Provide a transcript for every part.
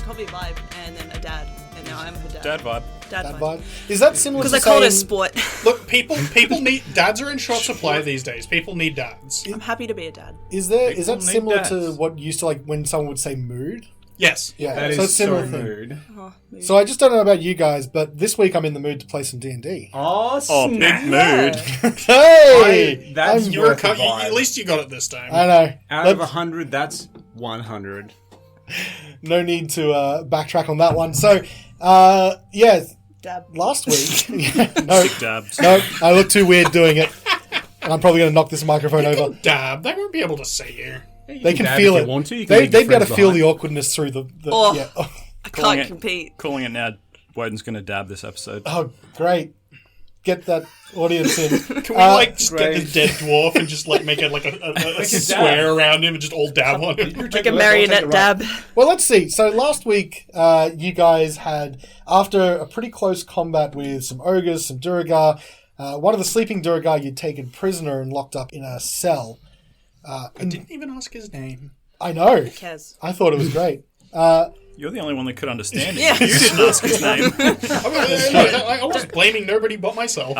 probably a vibe, and then a dad, and now I'm her dad. Dad vibe. Dad vibe. Is that similar to because I called it a saying... sport. Look, people need dads are in short supply these days. People need dads. I'm happy to be a dad. Is that People similar need to dads. what used to like when someone would say mood? Yes. Yeah, That so is it's similar so thing. mood. Oh, maybe. So I just don't know about you guys, but this week I'm in the mood to play some D&D. Oh, Oh, snap. big mood. Hey! That's I'm- your At least you got it this time. I know. Out of 100, that's 100. No need to backtrack on that one. So, yeah, Dab. last week... no, Dabs. no, I look too weird doing it. And I'm probably going to knock this microphone over. Dab. They won't be able to see you. They can dab feel if it. you want to. You can They'd leave be your able to friends feel behind. the awkwardness through the Oh. yeah. I Calling can't it- compete. Calling it now. Woden's going to dab this episode. Oh, great. Get that audience in. Can we just get great. this dead dwarf and just make it like a square around him and just all dab on him? Like a marionette dab. Well, let's see. So last week, you guys had, after a pretty close combat with some ogres, some Duragar, one of the sleeping Duragar you'd taken prisoner and locked up in a cell. I didn't even ask his name. I know. Kez. I thought it was great. You're the only one that could understand it. Yeah. You didn't ask his name. I was blaming nobody but myself.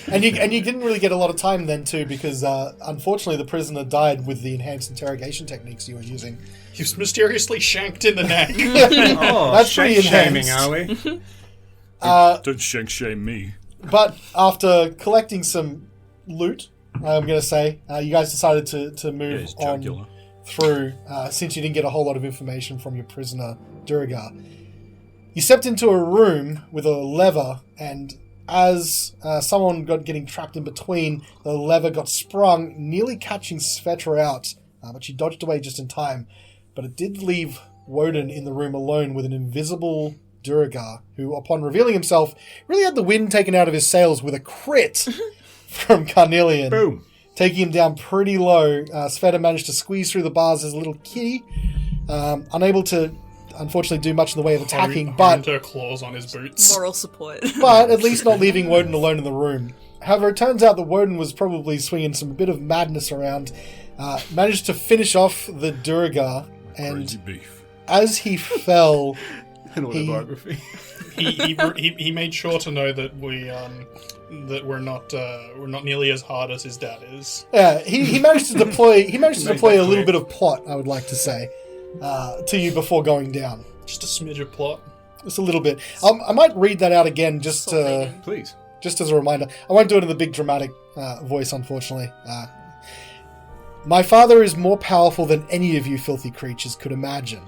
And you didn't really get a lot of time then too, because unfortunately the prisoner died with the enhanced interrogation techniques you were using. He was mysteriously shanked in the neck. Oh, That's pretty shaming, enhanced. are we? Don't shank shame me. But after collecting some loot, I'm going to say, you guys decided to move It's on jugular. through, since you didn't get a whole lot of information from your prisoner, Duragar. You stepped into a room with a lever, and as someone got getting trapped in between, the lever got sprung, nearly catching Svieta out, but she dodged away just in time. But it did leave Wodun in the room alone with an invisible Duragar, who, upon revealing himself, really had the wind taken out of his sails with a crit from Carnelian. Boom. Taking him down pretty low. Svieta managed to squeeze through the bars as a little kitty, unable to, unfortunately, do much in the way of attacking, Harmed but her claws on his boots. Moral support. at least not leaving Wodun alone in the room. However, it turns out that Wodun was probably swinging some bit of madness around, managed to finish off the Duragar, and Crazy beef. as he fell, An autobiography. he made sure to know that we're not nearly as hard as his dad is. yeah, he managed to deploy. He managed to Make deploy that a little clear. bit of plot, I would like to say, to you before going down. Just a smidge of plot. Just a little bit. I might read that out again, just Please. as a reminder. I won't do it in the big dramatic voice, unfortunately. My father is more powerful than any of you filthy creatures could imagine.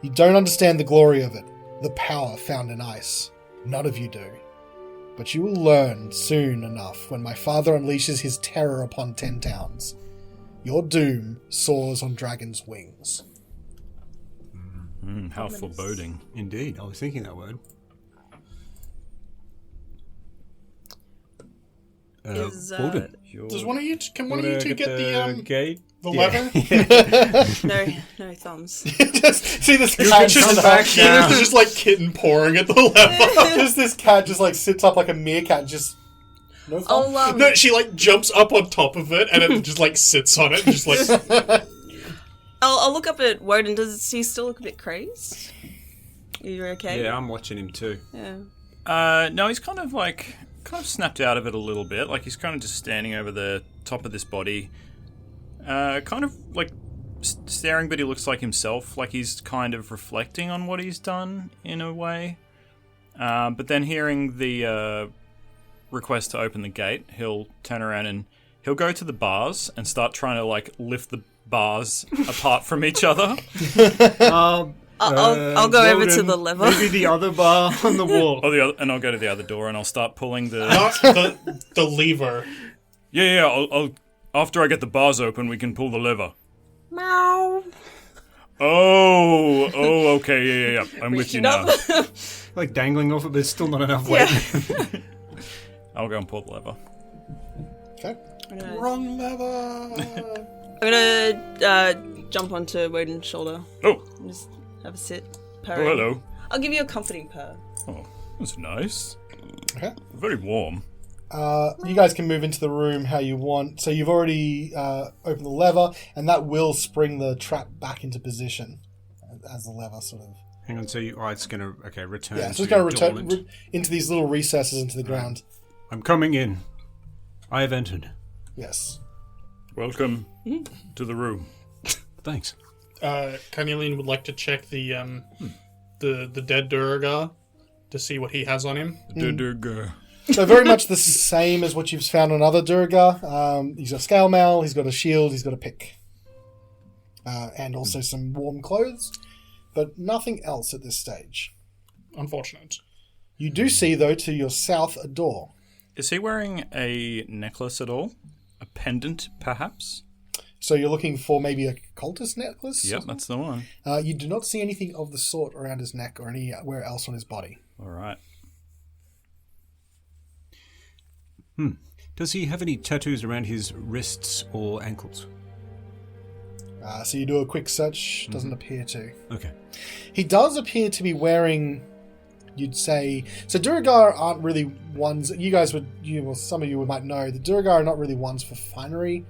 You don't understand the glory of it, the power found in ice. None of you do. But you will learn soon enough when my father unleashes his terror upon 10 towns. Your doom soars on dragon's wings. How foreboding. Indeed, I was thinking that word. Wodun. Does one of you can one of you two get the gate? the Yeah. lever? No thumbs. Just see this cat Just back down. There's just like kitten pouring at the lever. just this cat just like sits up like a meerkat and just no fun. I'll No, she like jumps up on top of it and it just like sits on it, and just like I'll look up at Wodun. Does he still look a bit crazed? Are you okay? Yeah, I'm watching him too. Yeah. No, he's kind of snapped out of it a little bit. Like he's kind of just standing over the top of this body, kind of like staring, but he looks like himself. Like he's kind of reflecting on what he's done in a way. But then hearing the request to open the gate, he'll turn around and he'll go to the bars and start trying to like lift the bars apart from each other. I'll go over to the lever. Maybe the other bar on the wall. And I'll go to the other door and I'll start pulling the. not the lever. Yeah. I'll after I get the bars open, we can pull the lever. Meow. Oh, okay, yeah. I'm with you now. Like dangling off it, but there's still not enough weight. Yeah. I'll go and pull the lever. Okay. Wrong lever. I'm gonna jump onto Wodun's shoulder. Oh, And just have a sit. oh, Purring. hello. I'll give you a comforting purr. Oh, that's nice. Okay. Very warm. You guys can move into the room how you want. So you've already opened the lever, and that will spring the trap back into position as the lever sort of Hang on, so it's going to return. Yeah, so it's to going to return dormant. into these little recesses into the ground. I'm coming in. I have entered. Yes. Welcome to the room. Thanks. Carnelian would like to check the dead Durgar to see what he has on him. So very much the same as what you've found on other Durgar. He's got scale mail, he's got a shield, he's got a pick. And also some warm clothes, but nothing else at this stage. Unfortunate. You do see, though, to your south a door. Is he wearing a necklace at all? A pendant, perhaps? So you're looking for maybe a cultist necklace? Yep, that's the one. You do not see anything of the sort around his neck or anywhere else on his body. All right. Does he have any tattoos around his wrists or ankles? So you do a quick search, doesn't appear to. Okay. He does appear to be wearing, you'd say... So Durgar aren't really ones... You guys would... some of you might know, the Durgar are not really ones for finery.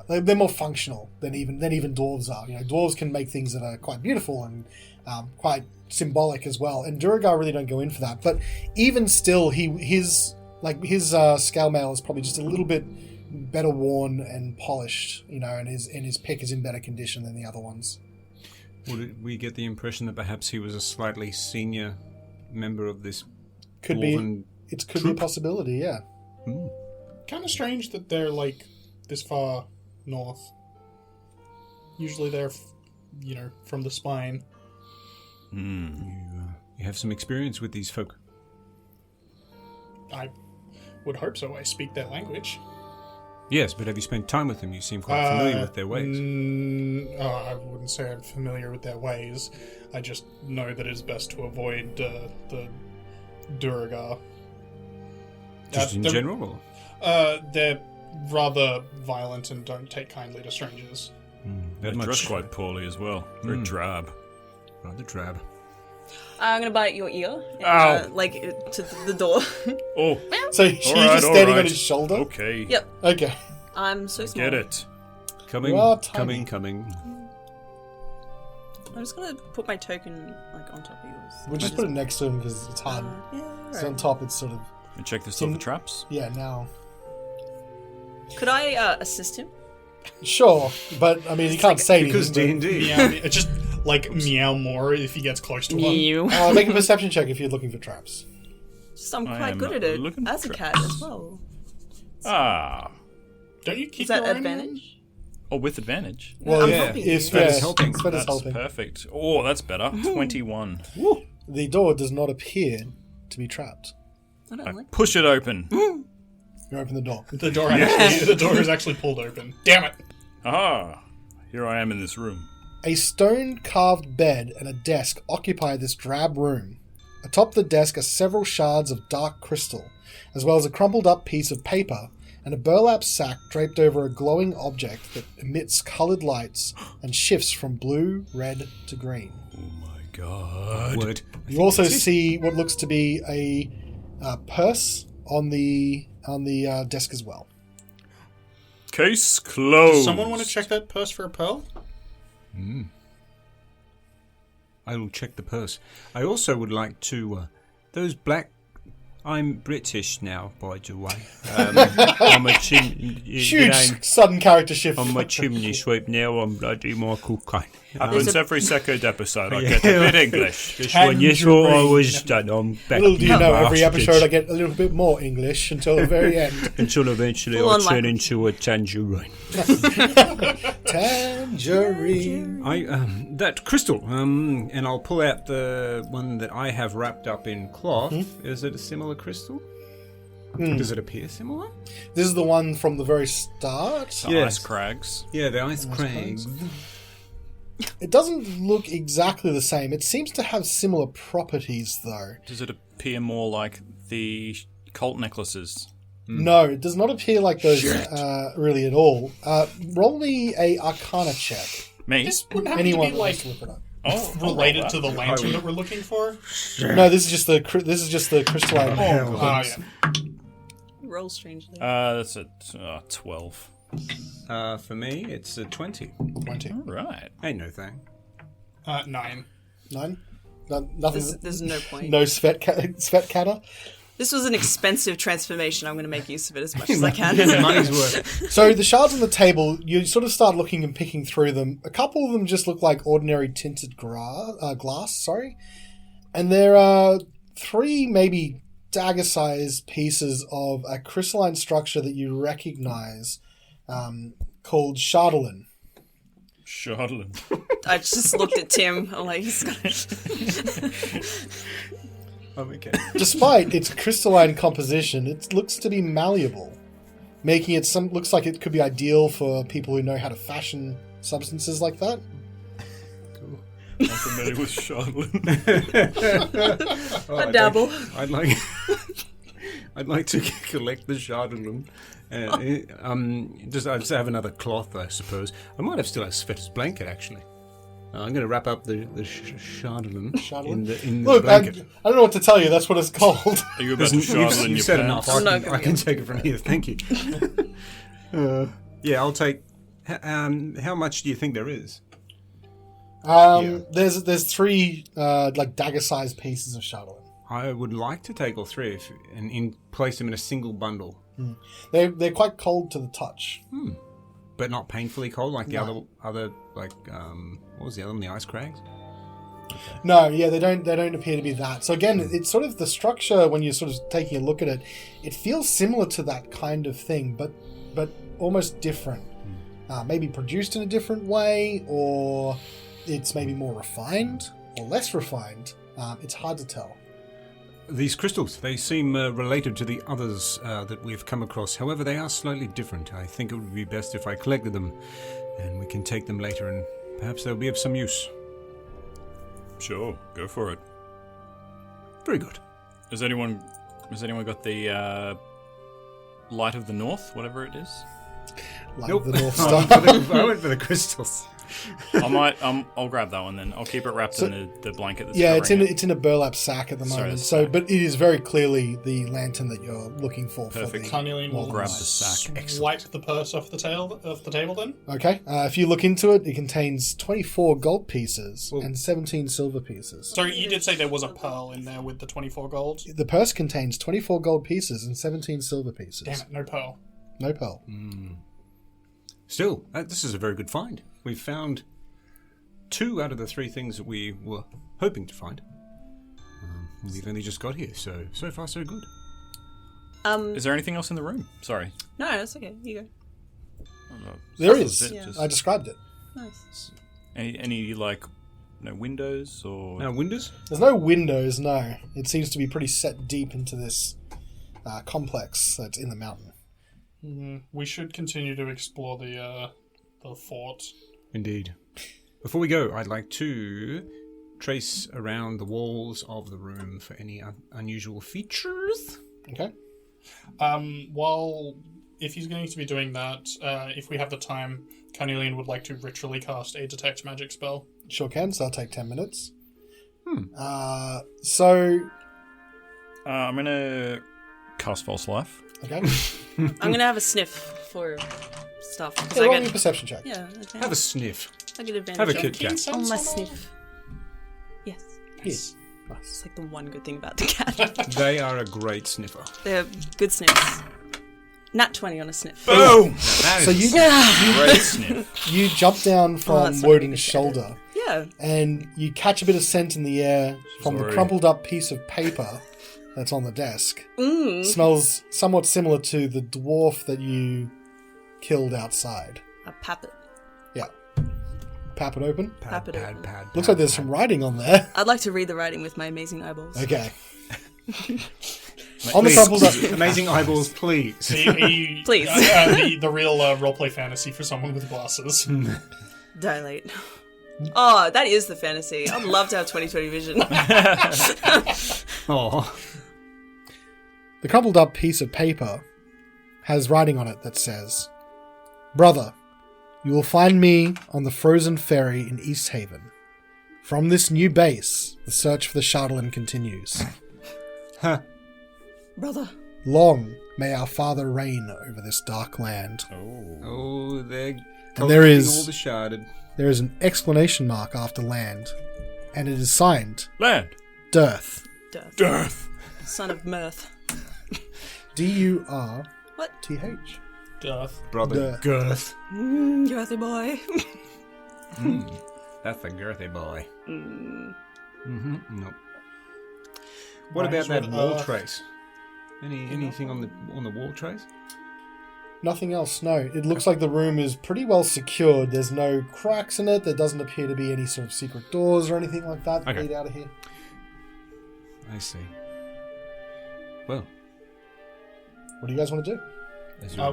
They're more functional than even dwarves are. Dwarves can make things that are quite beautiful and quite symbolic as well. And Durgar really don't go in for that. But even still, his scale mail is probably just a little bit better worn and polished, and his pick is in better condition than the other ones. Would we get the impression that perhaps he was a slightly senior member of this Could dwarven be a possibility, yeah. Kind of strange that they're this far north. Usually they're, from the spine. You have some experience with these folk. I would hope so. I speak their language. Yes, but have you spent time with them? You seem quite familiar with their ways. I wouldn't say I'm familiar with their ways. I just know that it's best to avoid the Durgar. Just in general? Or? They're rather violent and don't take kindly to strangers. They dress quite poorly as well. Very drab. Rather drab. I'm gonna bite your ear. Ow. To the door. Oh. So she's just standing on his shoulder? Okay. Yep. Okay. I'm so small. Get it. Coming. You are tiny. Coming. I'm just gonna put my token on top of yours. We'll just put it next to him because it's hard. Yeah. So on top it's sort of... And check this off the traps. Yeah, now... Could I assist him? Sure, but I mean, you can't say Because anything. D&D. Yeah, it's just meow more if he gets close to one. You. Make a perception check if you're looking for traps. I'm I quite am good at it looking as a for cat traps. as well. Don't you keep Is that your own advantage? Oh, with advantage. Well, I'm yeah, helping it's you. helping. Spread is That's helping. perfect. Oh, that's better. 21. The door does not appear to be trapped. I don't like. Push it open. You open the door. The door is actually pulled open. Damn it! Ah, here I am in this room. A stone-carved bed and a desk occupy this drab room. Atop the desk are several shards of dark crystal, as well as a crumpled-up piece of paper and a burlap sack draped over a glowing object that emits coloured lights and shifts from blue, red to green. Oh my god. Word. You also see what looks to be a purse on the desk as well. Case closed. Does someone want to check that purse for a pearl? I will check the purse. I also would like to... those black... I'm British now, by the way. I'm a Huge sudden character shift. I'm a chimney sweep now. I'm bloody Michael Caine. Happens every second episode. I get a bit English. Just when you thought I was done, I'm back. Little do you know, every bastards. episode I get a little bit more English until the very end. Until eventually Full I on turn Michael. into a tangerine. Tangerine. That crystal, and I'll pull out the one that I have wrapped up in cloth. Is it a similar crystal? Does it appear similar? This is the one from the very start. The Yes. ice crags. Yeah, the ice crags. It doesn't look exactly the same. It seems to have similar properties, though. Does it appear more like the cult necklaces? No, it does not appear like those really at all. Roll me a Arcana check. Me? This wouldn't have Anyone to be wants to look it up. related to the lantern that we're looking for. No, this is just the crystalline. Yeah. Roll strangely. That's a 12. For me, it's a 20. 20. All right. Ain't no thing. 9. 9? Nothing. There's no point. No Svetkata? This was an expensive transformation. I'm going to make use of it as much as I can. Money's worth. So the shards on the table, you sort of start looking and picking through them. A couple of them just look like ordinary tinted glass, and there are 3 maybe dagger-sized pieces of a crystalline structure that you recognize called Chardolin. Charlatan. I just looked at Tim. I'm like, he's got Okay. Despite its crystalline composition, it looks to be malleable, making it looks like it could be ideal for people who know how to fashion substances like that. Cool. I'm familiar with Charlatan. I dabble. I'd like to collect the Chardonnay. I'd just have another cloth, I suppose. I might have still have Sveta's blanket, actually. I'm going to wrap up the Chardonnay in the Look, I blanket. don't know what to tell you. That's what it's called. Are you about to Charlatan You your said pants? enough. I can take it from here. Thank you. Yeah, I'll take... how much do you think there is? There's 3 like dagger-sized pieces of Chardolin. I would like to take all 3 and place them in a single bundle. They're quite cold to the touch. But not painfully cold like the other like what was the other one? The ice crags? No, yeah, they don't appear to be that. So again, it's sort of the structure when you're sort of taking a look at it. It feels similar to that kind of thing, but almost different. Maybe produced in a different way, or it's maybe more refined or less refined. It's hard to tell. These crystals, they seem related to the others that we've come across. However, they are slightly different. I think it would be best if I collected them, and we can take them later, and perhaps they'll be of some use. Sure, go for it. Very good. Has anyone got the Light of the North, whatever it is? Like Nope. the North Star. I went for the crystals. I'll grab that one then. I'll keep it wrapped in the blanket that's Yeah, covering it's in a burlap sack at the moment. But it is very clearly the lantern that you're looking for. Perfect. For the Carnelian will grab the sack. Wipe the purse off the table then. Okay. If you look into it, it contains 24 gold pieces and 17 silver pieces. So you did say there was a pearl in there with the 24 gold. The purse contains 24 gold pieces and 17 silver pieces. Damn it, no pearl. No pearl. Still, this is a very good find. We've found 2 out of the 3 things that we were hoping to find. We've only just got here, so far so good. Is there anything else in the room? Sorry. No, that's okay. You go. There is. Yeah. I described it. Nice. Any like windows or Windows? There's no windows, no. It seems to be pretty set deep into this complex that's in the mountain. We should continue to explore the fort. Indeed. Before we go, I'd like to trace around the walls of the room for any unusual features. Okay. If he's going to be doing that, if we have the time, Carnelian would like to ritually cast a detect magic spell. Sure can, so I'll take 10 minutes. I'm gonna cast False Life. Okay. I'm going to have a sniff for stuff. 'cause Yeah, I roll get, me a perception check. yeah, okay. Have a sniff. I get advantage Have a on- Kit Kat. on my sniff. Yes. Yes. It's like the one good thing about the cat. They are a great sniffer. They're good sniffs. Nat 20 on a sniff. Boom! So you Great sniff. you jump down from that's not Wodun's good. shoulder Yeah. and you catch a bit of scent in the air from the Sorry. crumpled up piece of paper that's on the desk. Mm. Smells somewhat similar to the dwarf that you killed outside. I pap it. Yeah. Pap it open. Pap it open. Looks like there's some writing on there. I'd like to read the writing with my amazing eyeballs. Okay. On the crumpled up. Amazing eyeballs, please. Please. The real roleplay fantasy for someone with glasses. Dilate. Oh, that is the fantasy. I'd love to have 20/20 vision. Oh, The crumpled up piece of paper has writing on it that says, "Brother, you will find me on the frozen ferry in East Haven. From this new base, the search for the Chardolin continues. Brother. Long may our father reign over this dark land." they're And there is- all the sharded. There is an exclamation mark after land, and it is signed Land. Dearth. Dearth. Son of mirth. Durth. What? Death. Brother. Girth. Girthy boy. That's a girthy boy. Mm. Nope. What Rhymes about that with wall earth. trace? Anything on the wall trace? Nothing else, no. It looks like the room is pretty well secured. There's no cracks in it. There doesn't appear to be any sort of secret doors or anything like that Okay. lead out of here. I see. Well, What do you guys want to do?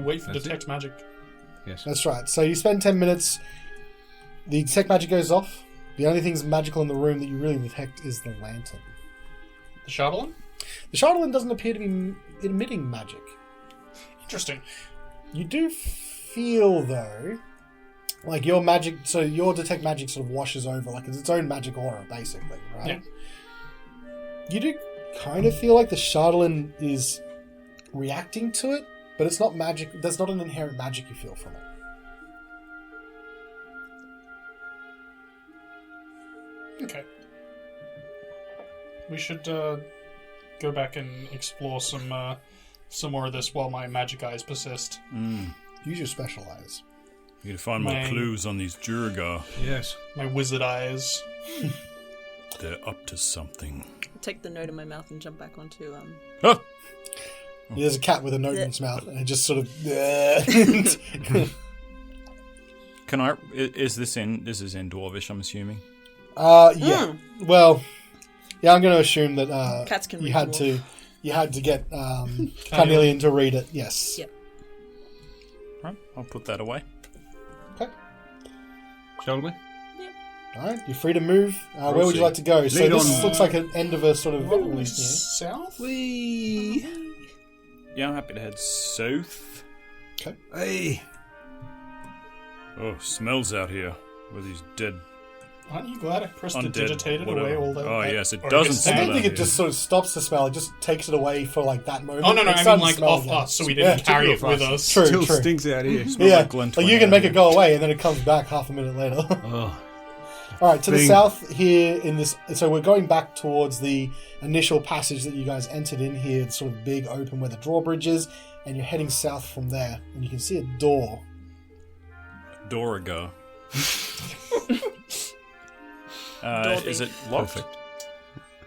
Wait for that's detect magic. Yes. That's right. So you spend 10 minutes. The detect magic goes off. The only thing's magical in the room that you really detect is the lantern. The Shardolin? The Shardolin doesn't appear to be emitting magic. Interesting. You do feel, though, like your magic, so your detect magic sort of washes over, like it's its own magic aura, basically, right? Yeah. You do kind of feel like the Shardolin is reacting to it, but it's not magic. There's not an inherent magic you feel from it. Okay. We should go back and explore some more of this while my magic eyes persist. Use your special eyes. You need to find more My- clues on these Jurgar. Yes. My wizard eyes. They're up to something. Take the note in my mouth and jump back onto Oh! There's a cat with a note in its mouth, and it just sort of. Can I... Is this in... This is in Dwarvish, I'm assuming. Yeah. Well, yeah, I'm going to assume that Cats can you read had dwarf. you had to get Carnelian to read it. Yes. Yep. Right, I'll put that away. Okay. Shall we? All right. You're free to move. Where would Proceed. you like to go? So Lead this on. looks like an end of a sort of Probably here. south? Yeah, I'm happy to head south. Okay. Hey. Oh, smells out here. With these dead... Aren't you glad I Undead, digitated whatever. away all that? Oh, yes, it or doesn't I smell don't that think it here. just sort of stops the smell. It just takes it away for like that moment. Oh, no, It's I mean starting to like smell off again. us, so we didn't Yeah. carry it Typical with of us. True, Still true. stinks out here. Yeah, like Glint like when you I can had make it it. go away, and then it comes back half a minute later. Oh. All right, to the Thing. south here in this. So we're going back towards the initial passage that you guys entered in here, the sort of big open where the drawbridge is, and you're heading south from there, and you can see a door. Dorago. Dorby. Is it locked? Perfect.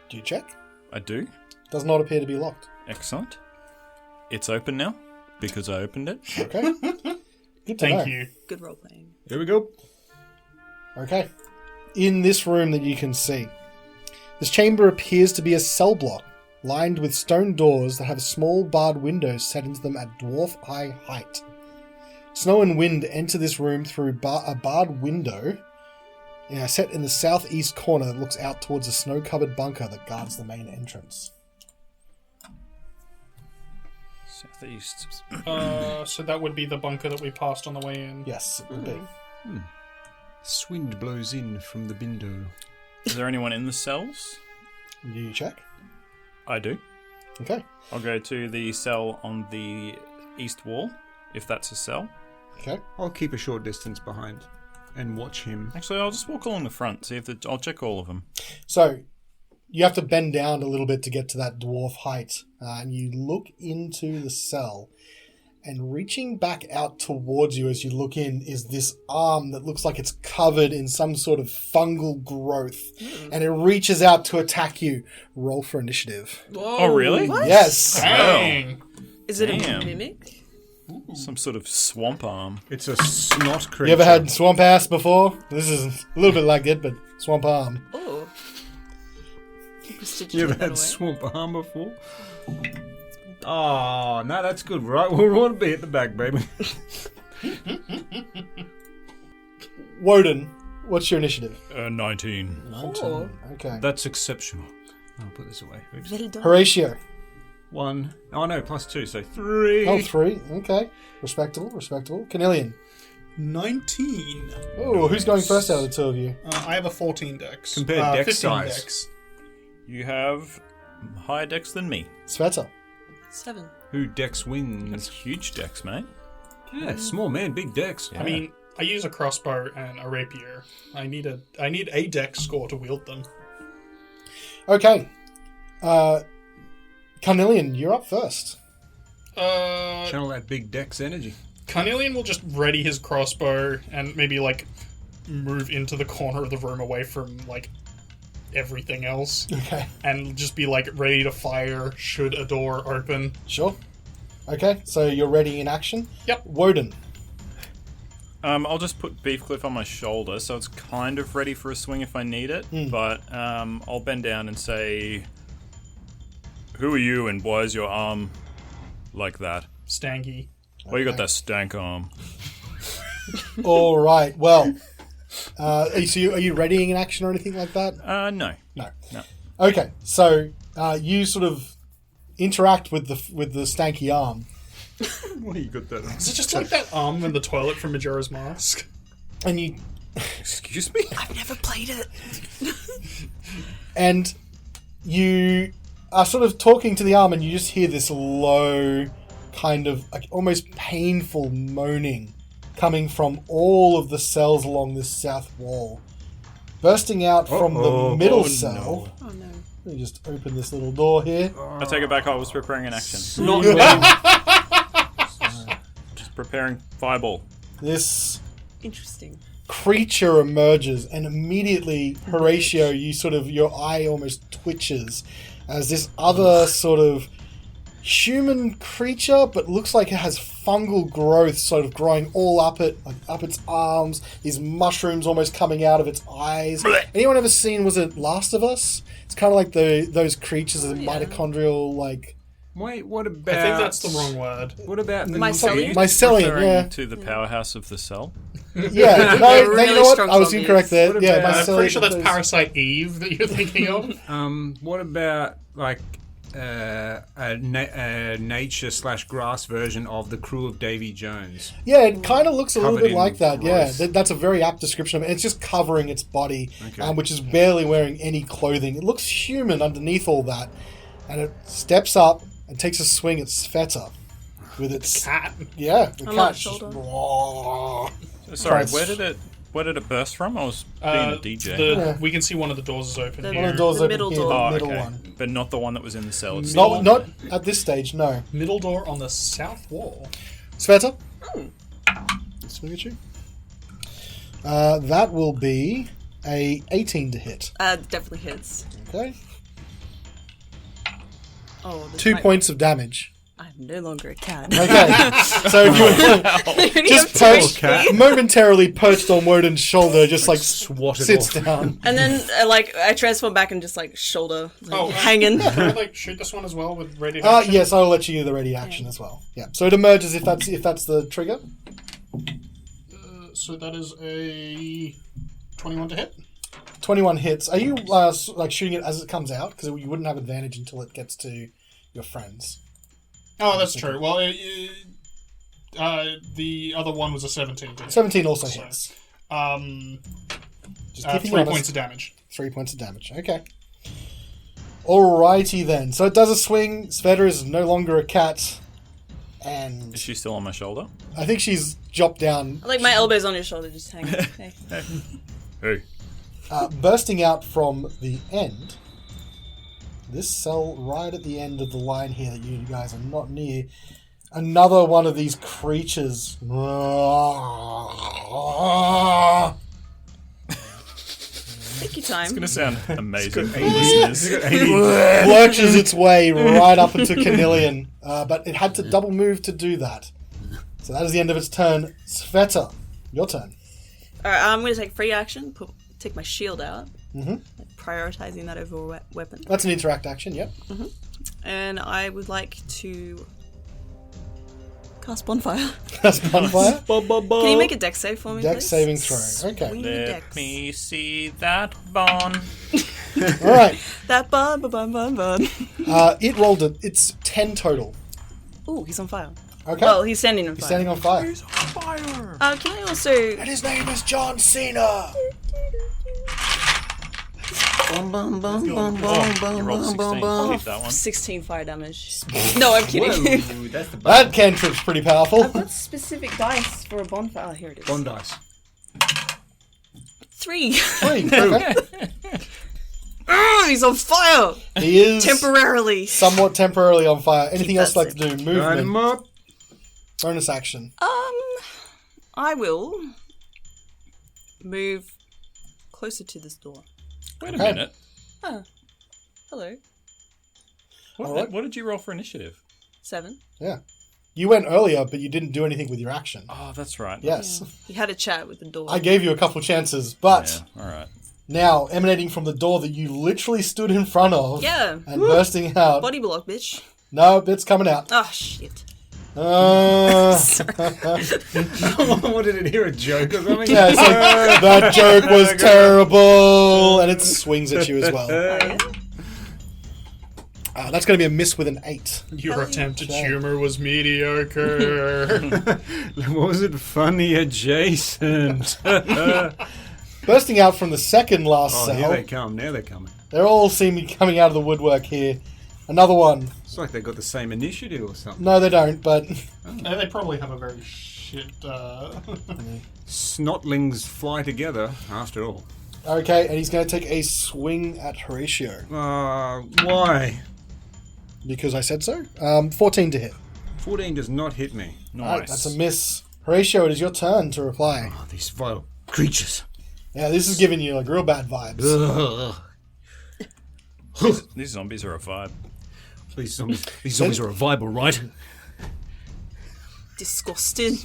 Do you check? I do. Does not appear to be locked. Excellent. It's open now because I opened it. Okay. Good to know. Thank you. Good role playing. Here we go. Okay. In this room that you can see, this chamber appears to be a cell block lined with stone doors that have small barred windows set into them at dwarf-eye height. Snow and wind enter this room through a barred window set in the southeast corner that looks out towards a snow-covered bunker that guards the main entrance. Southeast. So that would be the bunker that we passed on the way in. Yes, it would be. Wind blows in from the window. Is there anyone in the cells? Do you check? I do. Okay. I'll go to the cell on the east wall, if that's a cell. Okay. I'll keep a short distance behind and watch him. Actually, I'll just walk along the front, see if I'll check all of them. So, you have to bend down a little bit to get to that dwarf height, and you look into the cell, and reaching back out towards you as you look in is this arm that looks like it's covered in some sort of fungal growth, and it reaches out to attack you. Roll for initiative. Whoa. Oh, really? What? Yes! Dang! Is it Damn. a mimic? Some sort of swamp arm. It's a snot creature. You ever had swamp ass before? This is a little bit like it, but swamp arm. Oh. You ever had swamp arm before? Oh, no, that's good, right? We want to be at the back, baby. Woden, what's your initiative? 19. 4. Okay. That's exceptional. I'll put this away. Oops. Well done. Horatio. 1. Oh, no, +2, so 3. Oh, 3. Okay. Respectable, respectable. Carnelian. 19. Oh, who's going first out of the two of you? I have a 14 dex. Compare dex 15 size. dex. You have higher dex than me. Svieta. 7. Who Dex That's wins? huge dex, mate. Yeah, small man, big Dex. Yeah. I mean, I use a crossbow and a rapier. I need a dex score to wield them. Okay. Carnelian, you're up first. Channel that big dex energy. Carnelian will just ready his crossbow and maybe, move into the corner of the room away from, everything else. Okay. And just be, ready to fire should a door open. Sure. Okay, so you're ready in action? Yep. Wodun. I'll just put Beefcliff on my shoulder, so it's kind of ready for a swing if I need it. But I'll bend down and say, "Who are you, and why is your arm like that? Stanky. Why you got that stank arm?" All right. Well, are you readying an action or anything like that? No. No. Okay, so you sort of interact with the stanky arm, Why you got that? Is it just like that arm in the toilet from Majora's Mask? and you Excuse me? I've never played it. and you are sort of talking to the arm, and you just hear this low, kind of almost painful moaning coming from all of the cells along this south wall, bursting out from the middle cell. Oh no. Let me just open this little door here. I take it back. I was preparing an action. Not Just preparing fireball. This Interesting. creature emerges, and immediately, Horatio, your eye almost twitches as this other sort of human creature, but looks like it has fungal growth sort of growing all up its arms, these mushrooms almost coming out of its eyes. Anyone ever seen, was it Last of Us? It's kind of like those creatures of mitochondrial, Wait, what about... I think that's the wrong word. What about... Mycelium? Mycelium, Referring yeah. to the powerhouse of the cell. Yeah, no, you Really know what? strong I was zombies. incorrect there. What Yeah, about- I'm pretty sure that's those- Parasite Eve that you're thinking of. What about, a nature/grass version of the crew of Davy Jones? Yeah, it kind of looks a little Covered bit in like that. growth. Yeah, that's a very apt description of it. It's just covering its body, Okay. which is barely wearing any clothing. It looks human underneath all that, and it steps up and takes a swing at Svieta with its Cat. the On cat. my just- shoulder. Sorry, Christ. where did it burst from? I was being a DJ. Yeah. We can see one of the doors is open The- here. One of the doors The open middle here, door. the Oh, middle okay. one. But not the one that was in the cell. It's Not at this stage. No, Middle door on the south wall. Svieta. Swing at you. That will be a 18 to hit. Definitely hits. Okay, Oh, this 2 might- points of damage. I'm no longer a cat. Okay, so if you just perched, momentarily perched on Wodun's shoulder, just swatted sits off. down. And then, I transform back and just, shoulder hanging. Can I shoot this one as well with ready to Yes, I'll let you do the ready action as well. Yeah, so it emerges if that's the trigger. So that is a 21 to hit. 21 hits. Are you shooting it as it comes out? Because you wouldn't have advantage until it gets to your friends. Oh, that's true. Well, the other one was a 17 to hit. 17 also So, hits. Just 3 keeping honest. points of damage. 3 points of damage. Okay. Alrighty then. So it does a swing. Svieta is no longer a cat. And Is she still on my shoulder? I think she's dropped down. My elbows on your shoulder, just hanging. Hey. Hey. Bursting out from the end. This cell right at the end of the line here that you guys are not near. Another one of these creatures. Take your time. It's going to sound amazing for listeners. Lurches its way right up into Carnelian. But it had to double move to do that. So that is the end of its turn. Svieta, your turn. Alright, I'm going to take free action, take my shield out. Mm-hmm. Prioritizing that over a weapon. That's an interact action, yep. And I would like to cast Bonfire. That's bonfire. Can you make a dex save for me, Dex please? saving throw. Okay. Swing Let dex. me see that bone. Alright. That bun. It rolled it's 10 total. Ooh, he's on fire. Okay. Well, he's standing on He's fire. standing on fire. Fire! Can I also... And his name is John Cena. You rolled 16. Keep that one. 16 fire damage. No, I'm kidding. Whoa, that's the That cantrip's pretty powerful. I've got specific dice for a bonfire. Oh, here it is. Bond dice. 3. 3. Okay. He's on fire! He is Temporarily. somewhat temporarily on fire. Anything Keep else that you'd like to do? Line 'em Movement. up. Bonus action. I will move closer to this door. Wait a minute. Oh, hello. What did you roll for initiative? 7. Yeah. You went earlier, but you didn't do anything with your action. Oh, that's right. Yes. He had a chat with the door. I gave you a couple chances, but Yeah, all right. now emanating from the door that you literally stood in front of Yeah. and bursting out. Body block, bitch. No, it's coming out. Oh, shit. Wanted to hear a joke or something. Yeah, it's like, that joke was terrible, and it swings at you as well. That's going to be a miss with an 8. Your attempt at humor was mediocre. Was it funny adjacent? Bursting out from the second last Oh, cell. here they come. Now they're coming. They're all seem to be coming out of the woodwork here. Another one. It's like they got the same initiative or something. No, they don't, but They probably have a very shit. Snotlings fly together, after all. okay, and he's going to take a swing at Horatio. Why? Because I said so. 14 to hit. 14 does not hit me. Nice. Alright, that's a miss. Horatio, it is your turn to reply. Oh, these vile creatures. Yeah, this is giving you like real bad vibes. These zombies are a vibe. These zombies are a vibe, all right? Disgusting.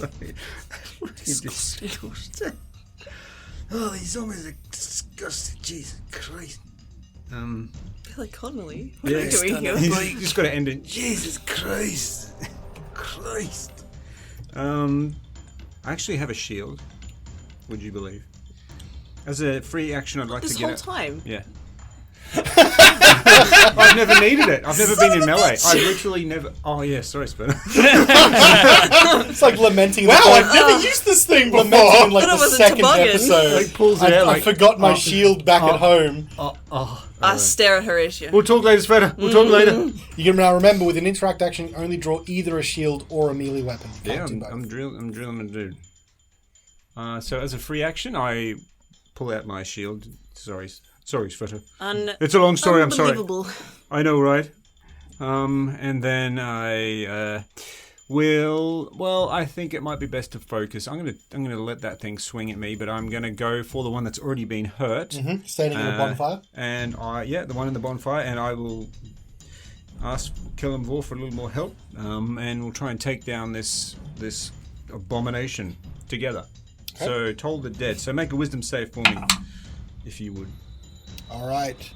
Disgusting. Oh, these zombies are disgusting. Jesus Christ. Billy Connolly. Yeah, What are you doing here? You just got to end it. Jesus Christ. Christ. I actually have a shield. Would you believe? As a free action, I'd like This to get whole it. time? Yeah. I've never needed it. I've never been in melee. I literally never. Oh yeah, sorry, Svieta. It's like lamenting. Wow, like, I've never used this thing before. lamenting in like Thought it the was a second toboggan. episode. Like, pulls it out, I like, forgot my shield back at home. I stare at Horatio. We'll talk later, Svieta. We'll talk later. You can now remember with an interact action, you only draw either a shield or a melee weapon. You Yeah, can't do I'm both. drilling a dude. So as a free action, I pull out my shield. Sorry, Svieta. It's a long story. I'm sorry. Unbelievable. I know, right? And then I will. Well, I think it might be best to focus. I'm gonna let that thing swing at me, but I'm gonna go for the one that's already been hurt. Standing in a bonfire. And the one in the bonfire, and I will ask Callan for a little more help, and we'll try and take down this abomination together. Okay. So toll the dead. So make a wisdom save for me, if you would. All right.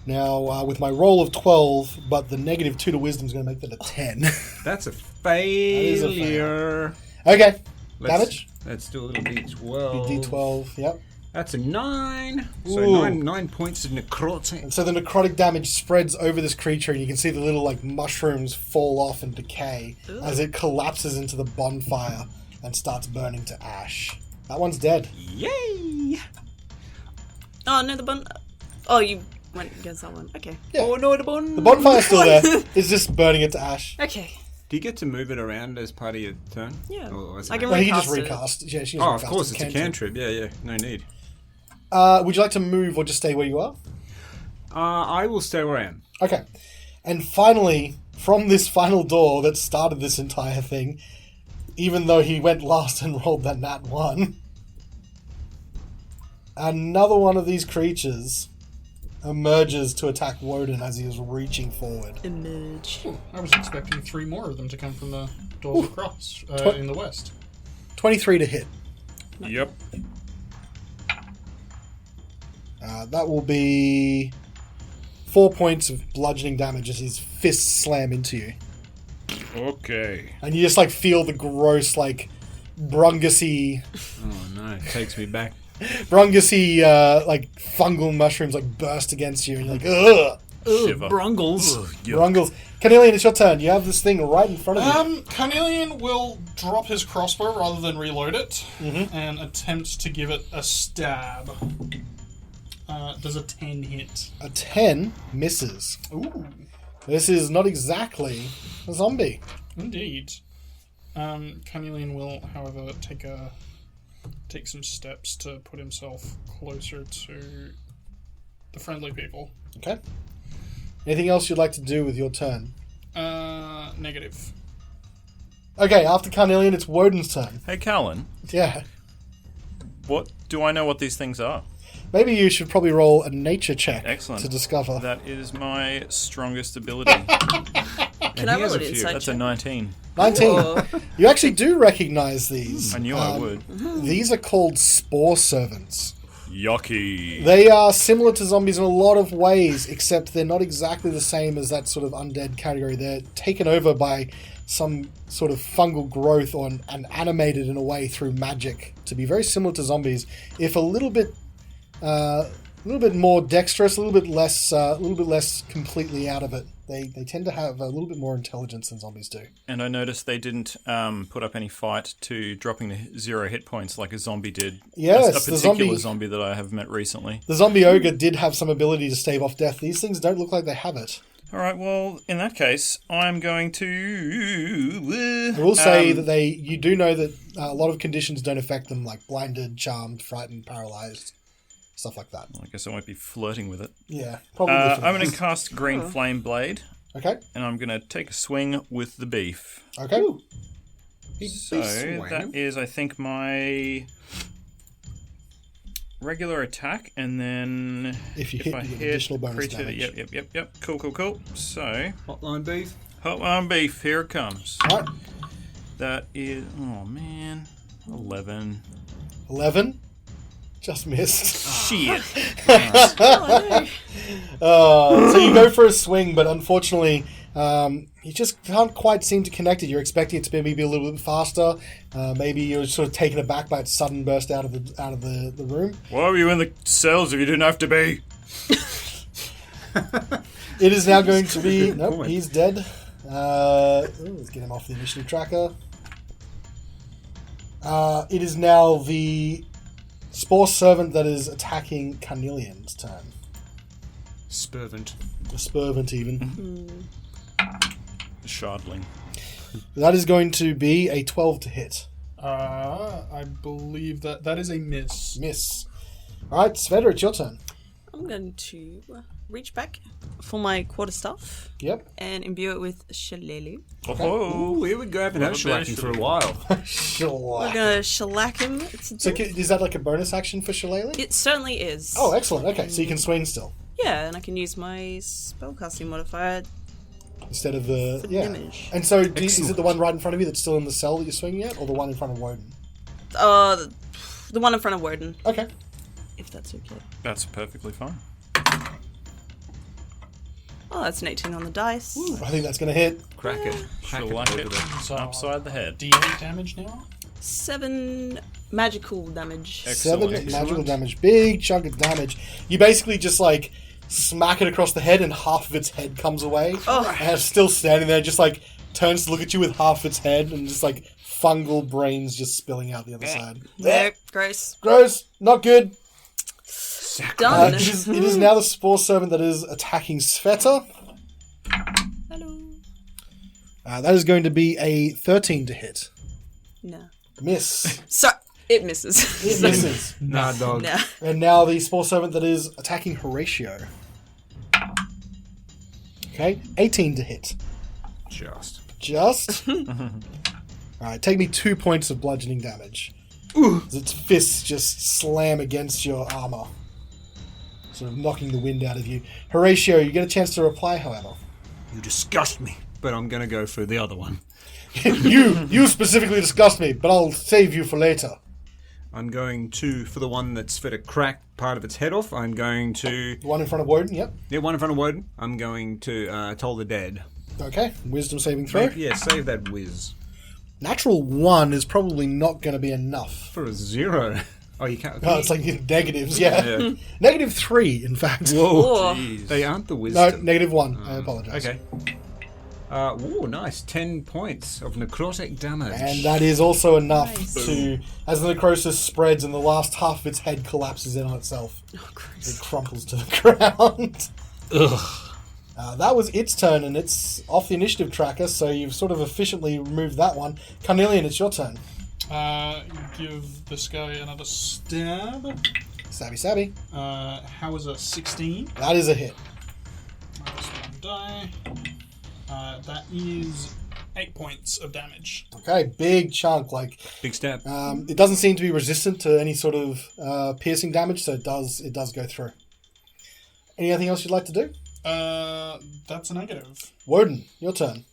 Now, with my roll of 12, but the -2 to wisdom is going to make that a 10. That's a is a failure. Okay. Let's- Damage? Let's do a little d12. D12, yep. That's a 9. So Ooh. 9 points of necrotic. And so the necrotic damage spreads over this creature, and you can see the little like mushrooms fall off and decay as it collapses into the bonfire and starts burning to ash. That one's dead. Yay! Oh, no, the bun. Oh, you went against that one. Okay. Yeah. Oh no, the bun. The bonfire's still there. It's just burning it to ash. Okay. Do you get to move it around as part of your turn? Yeah. Or is I it- can Well, he just recast it. recast. Yeah, she just Oh, of recast course, it. it's a cantrip. Yeah. No need. Would you like to move or just stay where you are? I will stay where I am. Okay. And finally, from this final door that started this entire thing, even though he went last and rolled that nat 1, another one of these creatures emerges to attack Wodun as he is reaching forward. Emerge. I was expecting 3 more of them to come from the doors across in the west. 23 to hit. Yep. That will be 4 points of bludgeoning damage as his fists slam into you. Okay. And you just like feel the gross like brungusy Oh no, it takes me back. like fungal mushrooms like burst against you and you're like, ugh! Shiver. Brungles. Brungles. Carnelian, it's your turn. You have this thing right in front of you. Carnelian will drop his crossbow rather than reload it and attempt to give it a stab. Does a 10 hit? A 10 misses. Ooh, This is not exactly a zombie. indeed. Carnelian will, however, take some steps to put himself closer to the friendly people. Okay. Anything else you'd like to do with your turn? Negative. Okay, after Carnelian, it's Wodun's turn. Hey, Callan, Yeah. what do I know what these things are? Maybe you should probably roll a nature check Excellent. to discover. That is my strongest ability. Can I he has roll an a few. insight That's a check? 19. 19. Oh. You actually do recognize these. I knew I would. These are called spore servants. Yucky. They are similar to zombies in a lot of ways, except they're not exactly the same as that sort of undead category. They're taken over by some sort of fungal growth and animated in a way through magic to be very similar to zombies, if a little bit more dexterous, a little bit less completely out of it. They tend to have a little bit more intelligence than zombies do. And I noticed they didn't put up any fight to dropping the 0 hit points like a zombie did. Yes, a the particular zombie that I have met recently. The zombie ogre did have some ability to stave off death. These things don't look like they have it. All right, well, in that case, I'm going to... I will say that you do know that a lot of conditions don't affect them, like blinded, charmed, frightened, paralyzed, stuff like that. I guess I won't be flirting with it. Yeah, probably. I'm going to cast Green Flame Blade, Okay. and I'm going to take a swing with the beef. Okay. So that is, I think, my regular attack, and then If you hit, I you get hit additional bonus creature, damage. yep. Cool. So, Hotline beef. hotline beef, here it comes. All right. That is, oh man, 11. 11. Just missed. Shit. So you go for a swing, but unfortunately, you just can't quite seem to connect it. You're expecting it to be maybe a little bit faster. Maybe you're sort of taken aback by its sudden burst out of the room. Why were you in the cells if you didn't have to be? It is now going to be. Nope, point. he's dead. Let's get him off the initiative tracker. It is now the Spore Servant that is attacking Carnelian's turn. Spurvant. The Spurvant, even. Shardling. That is going to be a 12 to hit. I believe that is a miss. Miss. Alright, Svieta, it's your turn. I'm going to reach back for my quarterstaff Yep. and imbue it with shillelagh. Oh, Ooh, here we go. Haven't had What a shellacking for a bit. while. We're Shellac. going to shellac him. So is that like a bonus action for Shillelagh? It certainly is. Oh, excellent. Okay, so you can swing still. Yeah, and I can use my spellcasting modifier. Instead of the... For yeah. damage. And so is it the one right in front of you that's still in the cell that you're swinging at, or the one in front of Wodun? The one in front of Wodun, Okay. if that's okay. that's perfectly fine. Oh, that's an 18 on the dice. I think that's going to hit. Crack it. Shellac it So, upside the head. D8 damage now. 7 magical damage. Excellent. 7 magical damage. Big chunk of damage. You basically just, like, smack it across the head and half of its head comes away. Oh. And it's still standing there, just, like, turns to look at you with half its head and just, like, fungal brains just spilling out the other side. No, gross. Gross. Not good. Done. It is now the Spore Servant that is attacking Svieta. Hello. That is going to be a 13 to hit. No. Miss. So, it misses. It misses. Nah, dog. No. And now the Spore Servant that is attacking Horacio. Okay, 18 to hit. Just. Alright, take me 2 points of bludgeoning damage. As its fists just slam against your armor. Sort of knocking the wind out of you. Horatio, you get a chance to reply, however. You disgust me. But I'm going to go for the other one. You specifically disgust me, but I'll save you for later. I'm going to, for the one that's fit a crack part of its head off, I'm going to... The one in front of Wodun, yep. Yeah, one in front of Wodun. I'm going to Toll the Dead. Okay, wisdom saving throw. Yeah, save that whiz. Natural 1 is probably not going to be enough. For a 0. Oh, you can't... Oh, it's like negatives, yeah. Yeah. Negative 3, in fact. Whoa. Oh. They aren't the No, wisdom. negative 1. I apologize. Okay. Ooh, nice. 10 points of necrotic damage. And that is also enough Nice. to, as the necrosis spreads and the last half of its head collapses in on itself, Oh, gross. it crumples to the ground. Ugh. That was its turn, and it's off the initiative tracker, so you've sort of efficiently removed that one. Carnelian, it's your turn. Give this guy another stab. Savvy. How is a 16? That is a hit. Minus 1 die. That is 8 points of damage. Okay, big chunk. Like, Big stab. it doesn't seem to be resistant to any sort of piercing damage, so it does go through. Anything else you'd like to do? That's a negative. Wodun, your turn.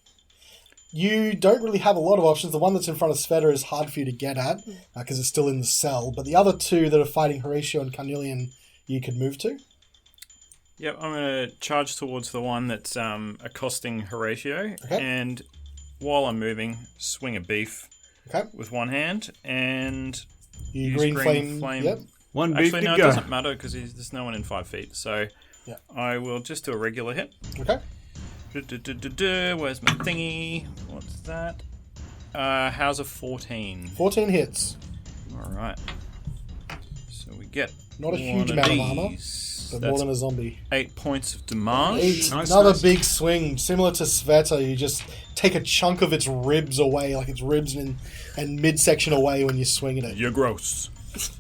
You don't really have a lot of options. The one that's in front of Svieta is hard for you to get at because it's still in the cell. But the other two that are fighting Horacio and Carnelian, you could move to. Yep, I'm going to charge towards the one that's accosting Horacio. Okay. And while I'm moving, swing a beef with one hand and You use green flame. Yep. One beef Actually, to no, go. it doesn't matter because there's no one in 5 feet. So Yeah. I will just do a regular hit. Okay. Where's my thingy? What's that? How's a 14? 14 hits. Alright. So we get Not a one huge amount of armor, these. but That's more than a zombie. 8 points of damage. Nice, Another nice. big swing, similar to Svieta. You just take a chunk of its ribs away, like its ribs and midsection away when you swing at it. You're gross.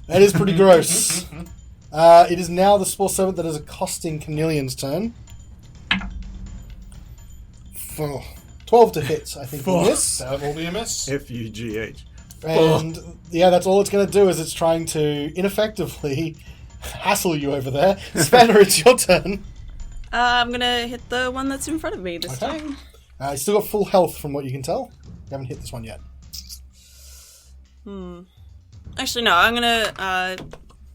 That is pretty gross. It is now the Spore Servant that is accosting Carnelian's turn. 12 to hit, I think will miss. That will be a miss. F-U-G-H. And yeah, that's all it's going to do is it's trying to ineffectively hassle you over there. Spanner, it's your turn. I'm going to hit the one that's in front of me this time. You still got full health from what you can tell. You haven't hit this one yet. Actually, no, I'm going to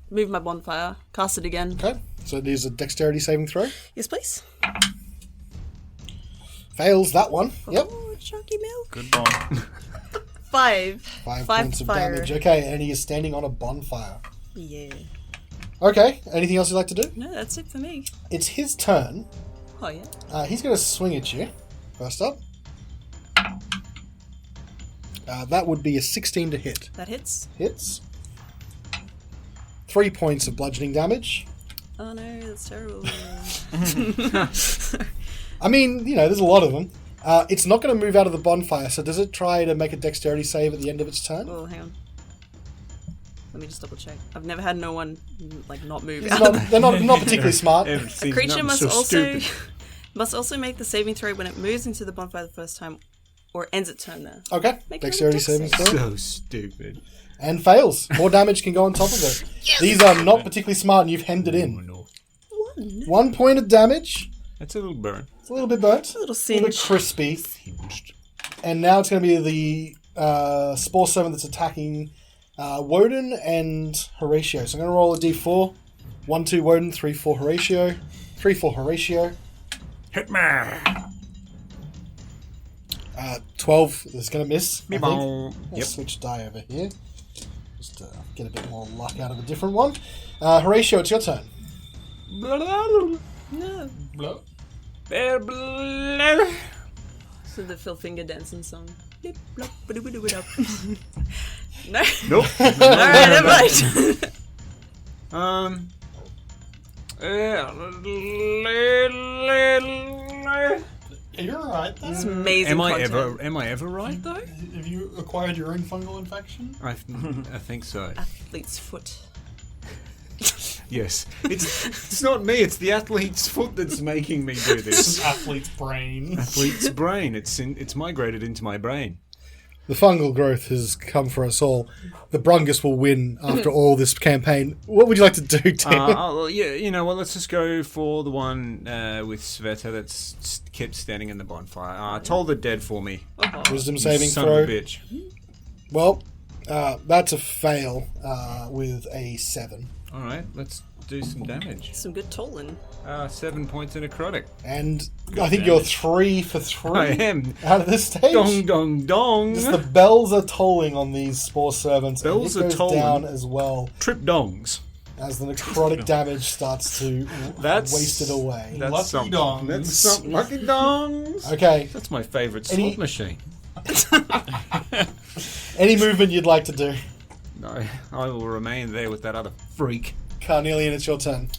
move my bonfire, cast it again. Okay, so it is a dexterity saving throw. Yes, please. Fails that one. Yep. Oh, chunky milk. Good bomb. 5. 5 Five points of fire. damage. Okay, and he is standing on a bonfire. Yeah. Okay, anything else you'd like to do? No, that's it for me. It's his turn. Oh, yeah. He's going to swing at you. First up. That would be a 16 to hit. That hits. Hits. 3 points of bludgeoning damage. Oh, no, that's terrible. I mean, you know, there's a lot of them. It's not going to move out of the bonfire, so does it try to make a dexterity save at the end of its turn? Oh, hang on. Let me just double check. I've never had no one, like, not move It's out. they're not particularly smart. A creature must also make the saving throw when it moves into the bonfire the first time or ends its turn there. Okay, Make dexterity another saving dex throw. So stupid. And fails. More damage can go on top of it. Yes! These are not particularly smart, and you've hemmed it in. No. 1 point of damage. That's a little burn. It's a little bit burnt. A little A little singe. bit crispy. And now it's going to be the Spore Servant that's attacking Wodun and Horacio. So I'm going to roll a d4. 1, 2 Wodun, 3, 4 Horacio. 3, 4 Horacio. Hit me! 12 is going to miss. I think. I'll Yep. switch die over here. Just to get a bit more luck out of a different one. Horacio, it's your turn. No. Blow. So the Phil Finger dancing song. Blip, blop, ba-do-ba-do-ba-dop. No. Nope. Alright, never mind. Yeah, you're alright though. It's amazing Am I content. ever right though? Have you acquired your own fungal infection? I think so. Athlete's foot. Yes. It's not me, it's the athlete's foot that's making me do It's this. an athlete's brain. Athlete's brain. It's migrated into my brain. The fungal growth has come for us all. The Brungus will win after all this campaign. What would you like to do, Tim? Yeah, you know what? Let's just go for the one with Svieta that's kept standing in the bonfire. Toll the dead for me. Wisdom You saving son throw. of a bitch. Well, that's a fail with a 7. All right, let's do some damage. Some good tolling. 7 points of necrotic. And I think you're 3 for 3 I am. out of this stage. Dong, dong, dong. Just the bells are tolling on these Spore Servants. Bells and it are goes tolling. down as well Trip dongs. as the necrotic damage starts to waste it away. That's Lucky something. dongs. That's something. Lucky dongs. Okay, That's my favourite Any- slot machine. any movement you'd like to do? No, I will remain there with that other freak. Carnelian, it's your turn.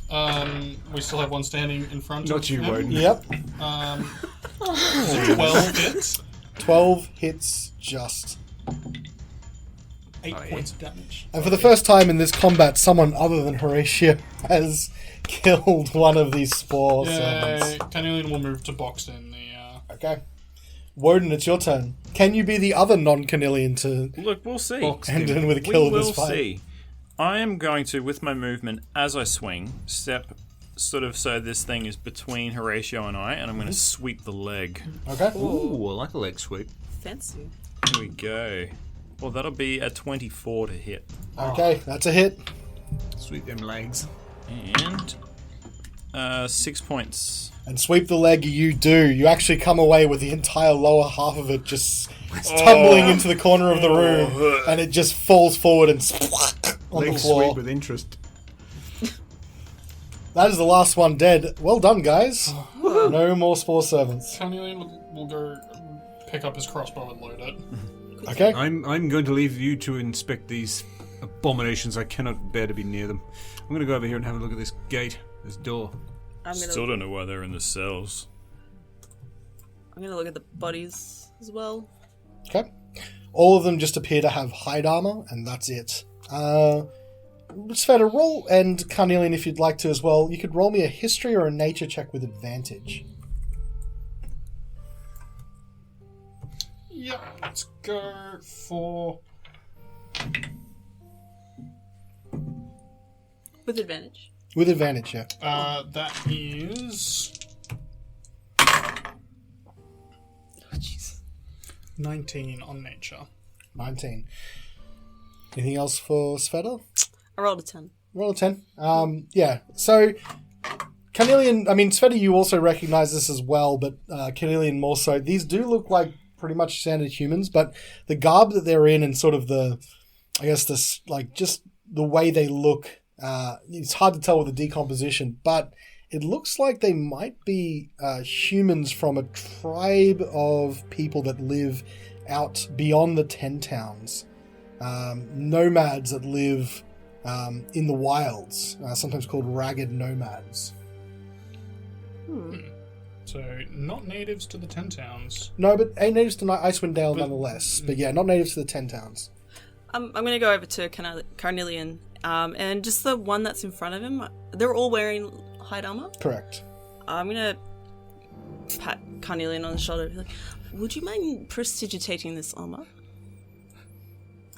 We still have one standing in front of Not you, him. Wodun. Yep. Is it 12 hits? 12 hits just. 8 points of damage. And for the first time in this combat, someone other than Horacio has killed one of these spore servants. Carnelian will move to box in the... Okay. Wodun, it's your turn. Can you be the other non-Carnelian to Look, we'll see. end in with a kill We of will this fight? see. I am going to, with my movement as I swing, step sort of so this thing is between Horacio and I'm going to sweep the leg. Okay. Ooh, I like a leg sweep. Fancy. Here we go. Well, that'll be a 24 to hit. Okay, that's a hit. Sweep them legs. And 6 points. And sweep the leg you do. You actually come away with the entire lower half of it just tumbling into the corner of the room, and it just falls forward and splat on Leg the floor. sweep with interest. That is the last one dead. Well done, guys. No more spore servants. Carnelian will go pick up his crossbow and load it. Okay. I'm going to leave you to inspect these abominations. I cannot bear to be near them. I'm going to go over here and have a look at this gate, this door. Still don't know why they're in the cells. I'm gonna look at the bodies as well. Okay. All of them just appear to have hide armor, and that's it. Svieta, roll, and Carnelian, if you'd like to as well, you could roll me a history or a nature check with advantage. Yeah, let's go for... With advantage. With advantage, yeah. That is... Oh, jeez. 19 on nature. 19. Anything else for Svieta? I rolled a 10. Roll a 10. Yeah, so... Carnelian, I mean, Svieta, you also recognize this as well, but Carnelian more so. These do look like pretty much standard humans, but the garb that they're in and sort of the... I guess this, like, just the way they look... it's hard to tell with the decomposition, but it looks like they might be humans from a tribe of people that live out beyond the 10 towns. Nomads that live in the wilds, sometimes called ragged nomads. So, not natives to the 10 towns. No, but natives to Icewind Dale nonetheless. But yeah, not natives to the 10 towns. I'm going to go over to Carnelian, and just the one that's in front of him, they're all wearing hide armor. Correct. I'm going to pat Carnelian on the shoulder and be like, would you mind prestidigitating this armor?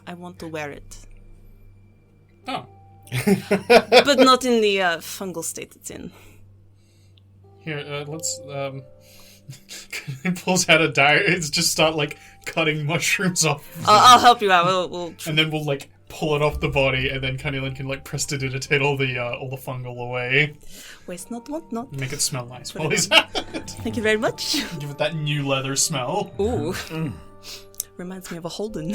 I want to wear it. Oh. But not in the fungal state it's in. Here, let's... He pulls out a dagger. It's just start, like, cutting mushrooms off. I'll help you out. We'll And then we'll, like, pull it off the body, and then Carnelian can, like, prestidigitate all the fungal away. waste not, want not. Make it smell nice while he's at it. Thank you very much. Give it that new leather smell. Ooh. Reminds me of a Holden.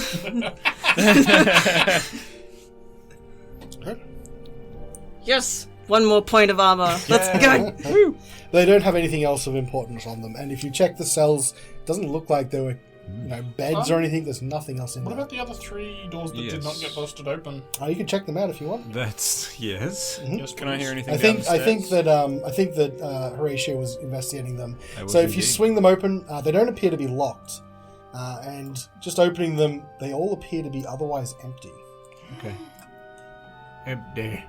Yes! One more point of armor. Let's go! Woo. They don't have anything else of importance on them, and if you check the cells, it doesn't look like there were beds or anything. There's nothing else in What there. about the other 3 doors that did not get busted open? You can check them out if you want. That's... yes. Yes, Can I hear anything I think downstairs? that Horatio was investigating them. I was So if you indeed. swing them open, they don't appear to be locked, and just opening them, they all appear to be otherwise empty. Okay. Empty.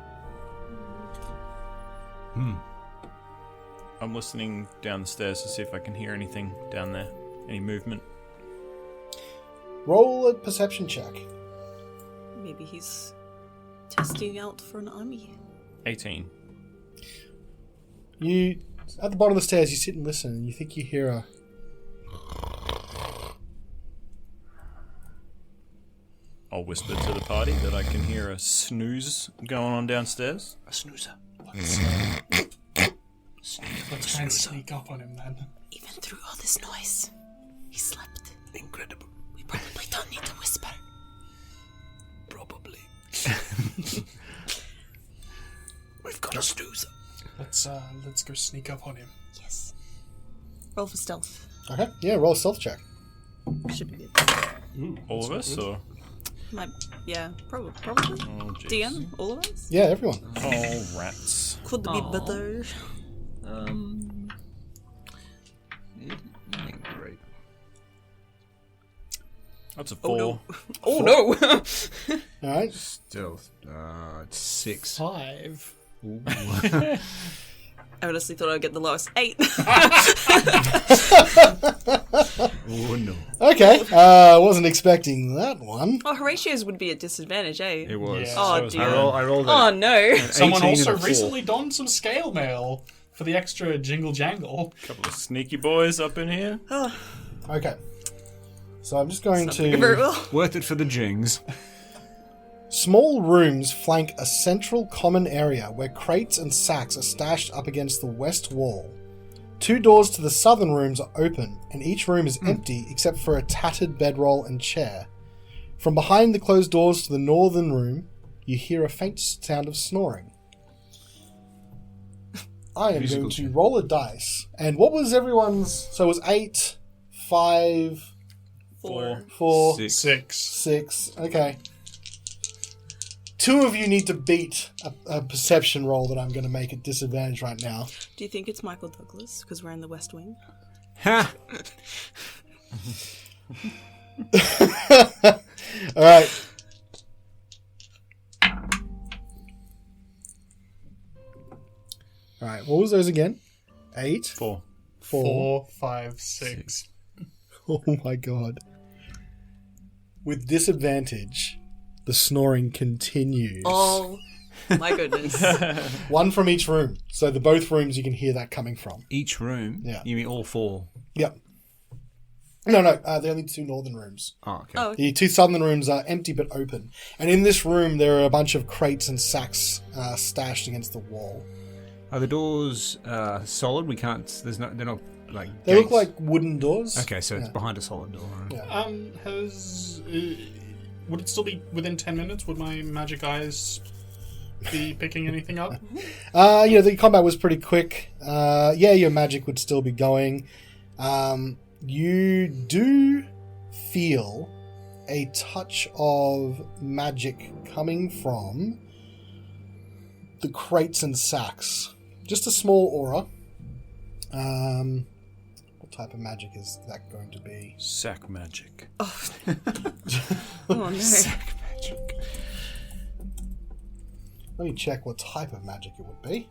I'm listening down the stairs to see if I can hear anything down there. Any movement. Roll a perception check. Maybe he's testing out for an army. 18. You at the bottom of the stairs, you sit and listen, and you think you hear a. I'll whisper to the party that I can hear a snooze going on downstairs. A snoozer. Let's try and sneak up on him then. Even through all this noise, he slept. Incredible. We probably don't need to whisper. Probably. We've got a snoozer. Let's go sneak up on him. Yes. Roll for stealth. Okay, yeah, roll a stealth check. Should be good. All of us, or? Yeah, probably. Oh, jeez. DM, all of us? Yeah, everyone. Oh, rats. Could be better. Great. That's a 4. Oh no! All right. Stealth. It's 6. 5. Ooh. I honestly thought I'd get the lowest. 8. Oh no. Okay. Wasn't expecting that one. Oh, Horatio's would be at disadvantage, eh? It was. Yeah. Oh, So was dear. I rolled Oh, it. no. Someone 18 also and a 4. recently donned some scale mail for the extra jingle jangle. Couple of sneaky boys up in here. Okay. So I'm just going Very to... well. Worth it for the jings. Small rooms flank a central common area where crates and sacks are stashed up against the west wall. 2 doors to the southern rooms are open, and each room is empty except for a tattered bedroll and chair. From behind the closed doors to the northern room, you hear a faint sound of snoring. I am Musical going to chair. roll a dice. And what was everyone's... So it was 8, 5, 4, 6. 6. Okay. 2 of you need to beat a perception roll that I'm going to make at disadvantage right now. Do you think it's Michael Douglas? Because we're in the West Wing. Ha! All right. All right. What was those again? 8, 4. 4. 5, 6. Oh my god. With disadvantage, the snoring continues. Oh, my goodness. 1 from each room. So the both rooms you can hear that coming from. Each room? Yeah. You mean all 4? Yep. No, the only 2 northern rooms. Oh, okay. Oh, The 2 southern rooms are empty but open. And in this room, there are a bunch of crates and sacks stashed against the wall. Are the doors solid? We can't... They're not like They gates? look like wooden doors. Okay, so it's Yeah. behind a solid door. Right? Yeah. Would it still be within 10 minutes? Would my magic eyes be picking anything up? The combat was pretty quick. Your magic would still be going. You do feel a touch of magic coming from the crates and sacks. Just a small aura. What type of magic is that going to be? Sack magic. oh no. Magic. Let me check what type of magic it would be.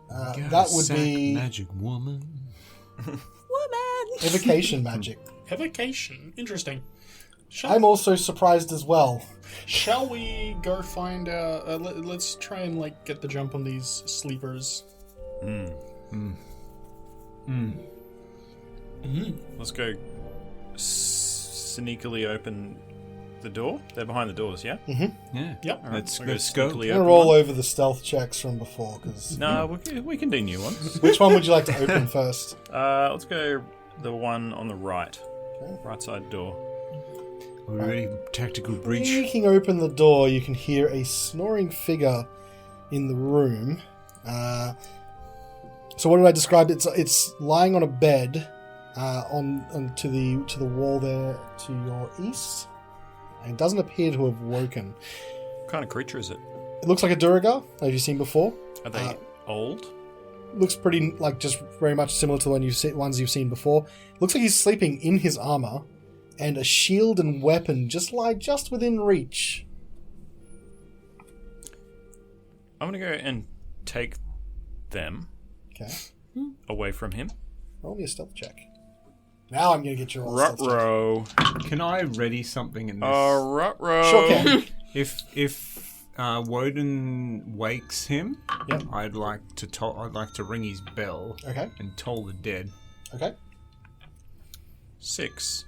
Got That a would sack be magic woman. Woman! evocation magic. Evocation. Interesting. I'm also surprised as well. Shall we go find let's try and get the jump on these sleepers. Let's go sneakily open the door. They're behind the doors, yeah? Yeah. Yep. Let's I'll go go. sneakily I'm going open to roll one. over the stealth checks from before, because... No, we can do new ones. Which one would you like to open first? Let's go the one on the right. Okay. Right side door. Are we ready? Tactical breach. Breaking open the door, you can hear a snoring figure in the room. So what do I describe? It's lying on a bed on to the wall there to your east. And it doesn't appear to have woken. What kind of creature is it? It looks like a Duragar. Have you seen before? Are they old? Looks pretty just very much similar to the ones you've seen before. Looks like he's sleeping in his armor, and a shield and weapon lie just within reach. I'm going to go and take them Okay, away from him. roll me a stealth check. Now I'm going to get your roll stealth check. Ruh-roh. Can I ready something in this? Ruh-roh. Sure can. If Wodun wakes him, Yep. I'd like to ring his bell Okay. and toll the dead. Okay. 6.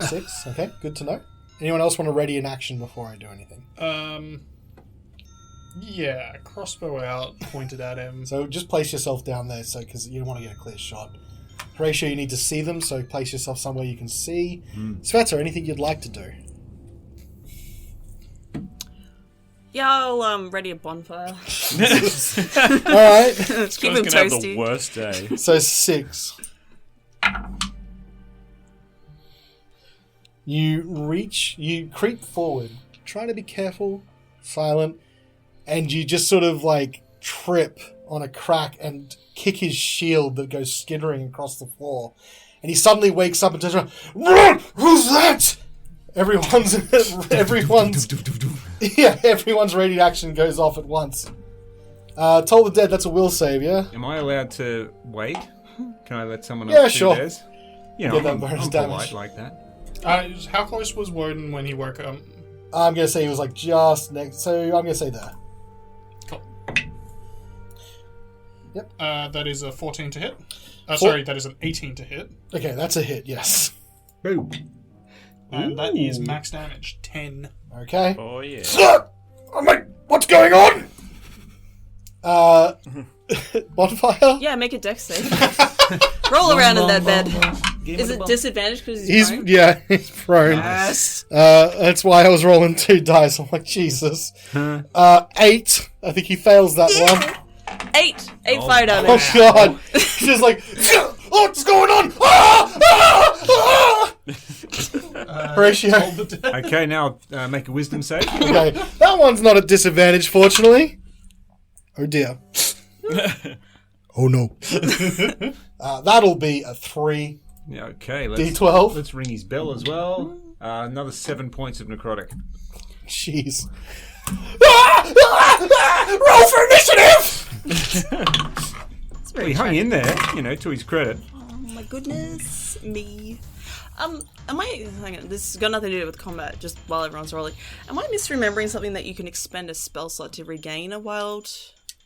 6. Okay, good to know. Anyone else want to ready an action before I do anything? Yeah, crossbow out, pointed at him. So just place yourself down there, because you don't want to get a clear shot. Horatio, you need to see them, so place yourself somewhere you can see. Svieta, anything you'd like to do? Yeah, I'll ready a bonfire. All right. Keep This him guy's gonna have the toasty. worst day. So 6. You creep forward, trying to be careful, silent, and you just sort of trip on a crack and kick his shield that goes skittering across the floor. And he suddenly wakes up and turns around. Run! Who's that? Everyone's radiant action goes off at once. Toll the Dead, that's a will save, yeah? Am I allowed to wait? Can I let someone Yeah, else sure. do theirs? You know, Get that I'm bonus polite damage. like that. How close was Wodun when he woke up? I'm going to say he was like just next, so I'm going to say there. Cool. Yep. That is a 14 to hit. Sorry, that is an 18 to hit. Okay, that's a hit, yes. Boom. And that is max damage, 10. Okay. Oh, yeah. I'm like, what's going on? Bonfire? Yeah, make a dex save. Roll around in that bed. Is it disadvantaged because he's prone? He's prone. Yes. That's why I was rolling 2 dice. I'm like, Jesus. 8. I think he fails that one. 8 fire damage. Oh, God. He's just like, what's going on? Horatio. Okay, now make a wisdom save. Okay, that one's not at disadvantage, fortunately. Oh, dear. Oh, no. That'll be a 3. Yeah, okay, D12. Let's ring his bell as well. Another 7 points of necrotic. Jeez. Roll for initiative! It's Well, very he hung tragic. in there, to his credit. Oh my goodness me. Am I... Hang on, this has got nothing to do with combat, just while everyone's rolling. Am I misremembering something that you can expend a spell slot to regain a wild...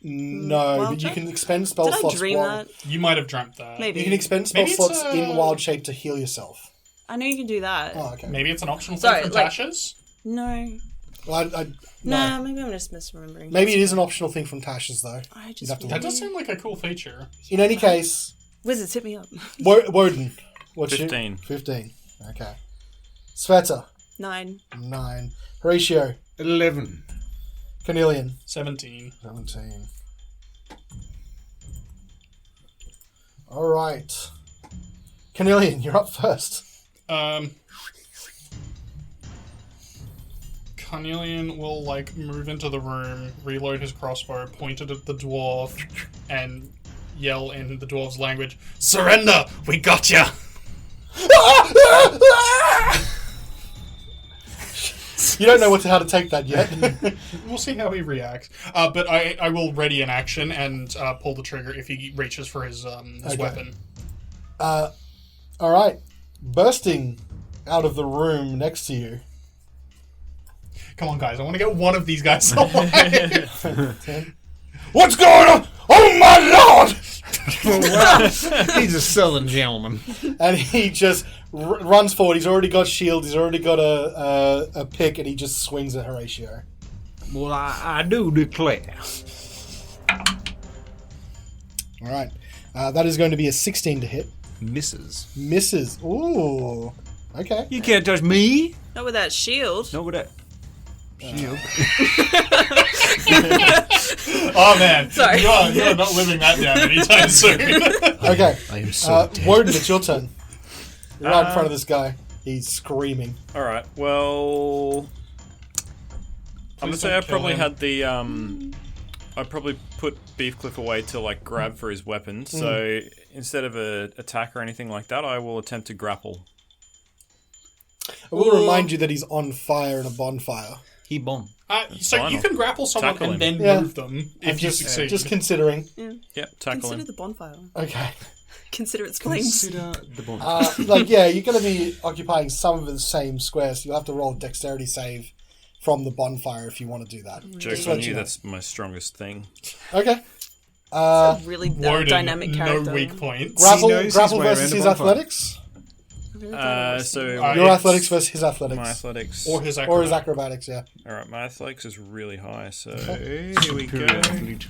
No, Wild but you shape? can expend spell Did I slots. dream that? You might have dreamt that. Maybe. You can expend spell Maybe it's slots in wild shape to heal yourself. I know you can do that. Oh, okay. Maybe it's an optional Sorry, thing from like- Tasha's? No. Well, no. Nah, maybe I'm just misremembering. Maybe it is an optional thing from Tasha's, though. I You'd just... have to That look. does seem like a cool feature. In any case, Wizards, hit me up. Wodun. What's 15. 15. Okay. Sveta. 9. 9. Horatio. 11. Carnelian. 17. 17. Alright. Carnelian, you're up first. Carnelian will, move into the room, reload his crossbow, point it at the dwarf, and yell in the dwarf's language, "Surrender! We got ya!" You don't know how to take that yet. We'll see how he reacts. But I will ready an action and pull the trigger if he reaches for his weapon. Alright. Bursting out of the room next to you. Come on, guys. I want to get one of these guys alive. What's going on? Oh my lord! He's a southern gentleman. And he just runs forward. He's already got shield. He's already got a pick, and he just swings at Horatio. Well, I do declare. All right, that is going to be a 16 to hit. Misses. Misses. Ooh. Okay. You can't touch me. Not with that shield. Not with that shield. Oh, man. Sorry. You're not living that down anytime soon. Okay. I am so dead. Wodun, it's your turn. You're right in front of this guy. He's screaming. Alright, well... I'm gonna say I don't kill probably him. had the, I probably put Beefcliff away to, grab for his weapon, so instead of a attack or anything like that, I will attempt to grapple. I will remind you that he's on fire in a bonfire. He bomb. So fine, you can grapple someone tackle and him. then move them if you just, succeed. just considering. Yep, tackle Consider him. the bonfire. Okay. Consider its flames. Consider the bomb. You're going to be occupying some of the same square, so you'll have to roll a dexterity save from the bonfire if you want to do that. Joke Just on let you, you know. that's my strongest thing. Okay. A really Wodun, dynamic character. no weak points. Grapple, He knows his grapple way versus around his the bonfire. athletics? I really thought it was- So, Uh, Your it's- athletics versus his athletics. my athletics. Or his Or his acrobat. acrobatics, yeah. Alright, my athletics is really high, so Hey, here we go. superior athlete.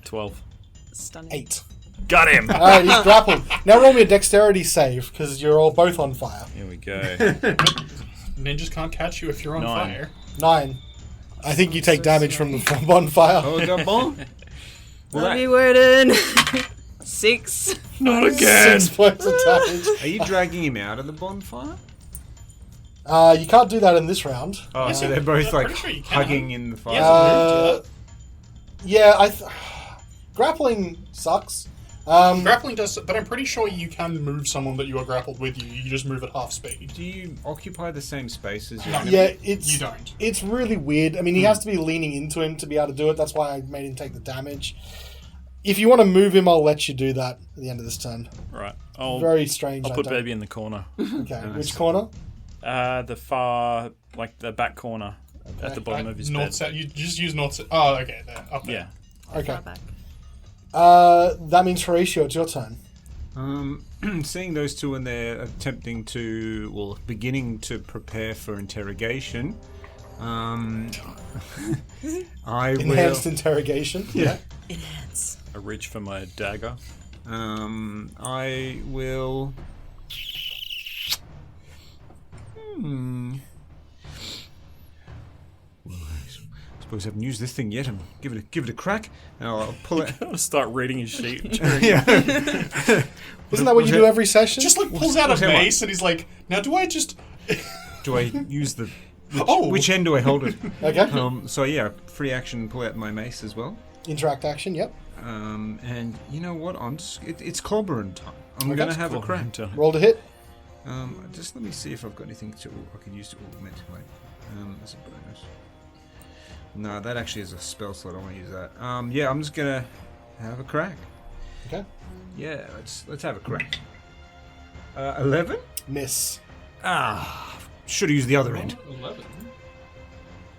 12. Stunning. 8. Got him! Alright, he's grappled. Now roll me a dexterity save, because you're all both on fire. Here we go. Ninjas can't catch you if you're on 9. fire. 9. I think you take damage from the bonfire. Oh, the bomb. Love you, Wodun. 6. Not again! 6 points of damage. Are you dragging him out of the bonfire? You can't do that in this round. Oh, so they're both I'm pretty sure you can. hugging in the fire. Yeah. Yeah, grappling sucks. Grappling does, but I'm pretty sure you can move someone that you are grappled with you. You just move at half speed. Do you occupy the same space as your No. enemy? Yeah, it's You don't. It's really weird. I mean, he has to be leaning into him to be able to do it. That's why I made him take the damage. If you want to move him, I'll let you do that at the end of this turn. Right. Very strange. I'll I put don't- baby in the corner. Okay, Nice. which corner? The far, like the back corner, at the bottom of his north bed. south. You just use north. Oh, okay, there, up there. Yeah. Okay. Far back. That means Horatio, it's your turn. Seeing those two when they're attempting to, well, beginning to prepare for interrogation, I Enhanced will. interrogation. Yeah. Enhance. I reach for my dagger. I will. Well, I suppose I haven't used this thing yet. And give it a crack. And I'll pull it. I'll start reading his sheet. Yeah. Isn't that what you do every session? Just like pulls out a what's that one? mace and he's like, "Now do I just?" Do I use the? Oh. Which end do I hold it? Okay. So yeah, free action. Pull out my mace as well. Interact action, yep. And you know what? It's clobbering time. I'm Okay. gonna have a crack. Roll to hit. Just let me see if I've got anything I can use to augment. Wait, as a bonus. No, that actually is a spell slot. I want to use that. Yeah, I'm just gonna have a crack. Okay. Yeah, let's have a crack. 11. Miss. Should have used the other end. 11.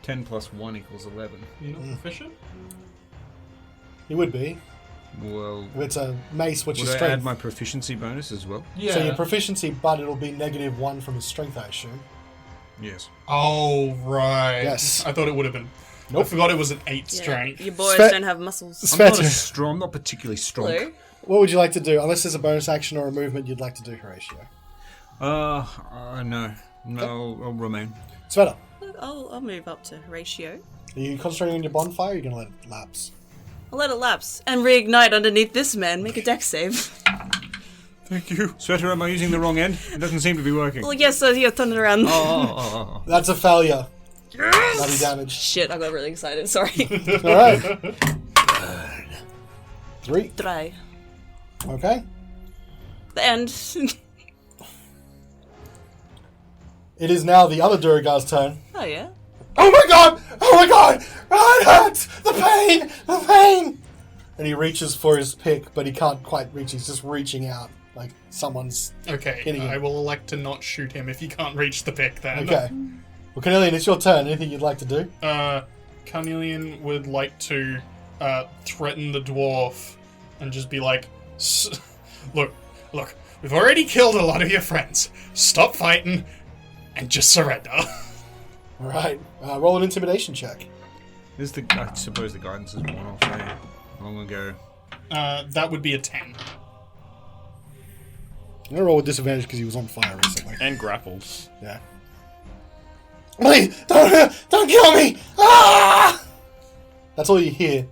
10 plus 1 equals 11. You're not proficient. You would be. Well, If it's a mace, which would is I strength. add my proficiency bonus as well? Yeah. So your proficiency, but it'll be -1 from his strength, I assume. Yes. Oh right. Yes. I thought it would have been. I Nope. forgot it was an 8 Yeah. strength. Your boys Svet- don't have muscles. I'm not Svieta, I'm not particularly strong. Blue. what would you like to do? Unless there's a bonus action or a movement you'd like to do, Horatio. No. No, I'll remain. Sveta, I'll move up to Horatio. are you concentrating on your bonfire or are you going to let it lapse? I'll let it lapse and reignite underneath this man. Make a dex save. Thank you. Sweater, am I using the wrong end? It doesn't seem to be working. Well, yes, so yeah, turn it around. Oh. That's a failure. Bloody damage. Shit, I got really excited. Sorry. Alright. 3. Try. Okay. The end. It is now the other Duragar's turn. Oh yeah. Oh my god! Oh my god! Oh, it hurts! The pain! The pain! And he reaches for his pick, but he can't quite reach. He's just reaching out. Like someone's... Okay, Hitting him. I will elect to not shoot him if he can't reach the pick then. Okay. Well, Carnelian, it's your turn. Anything you'd like to do? Carnelian would like to threaten the dwarf and just be like, look, we've already killed a lot of your friends. Stop fighting and just surrender. Alright. Roll an intimidation check. I suppose the guidance is worn off there long ago. That would be a 10. I'm going to roll with disadvantage because he was on fire recently. And grappled. Yeah. Please, don't kill me! Ah! That's all you hear.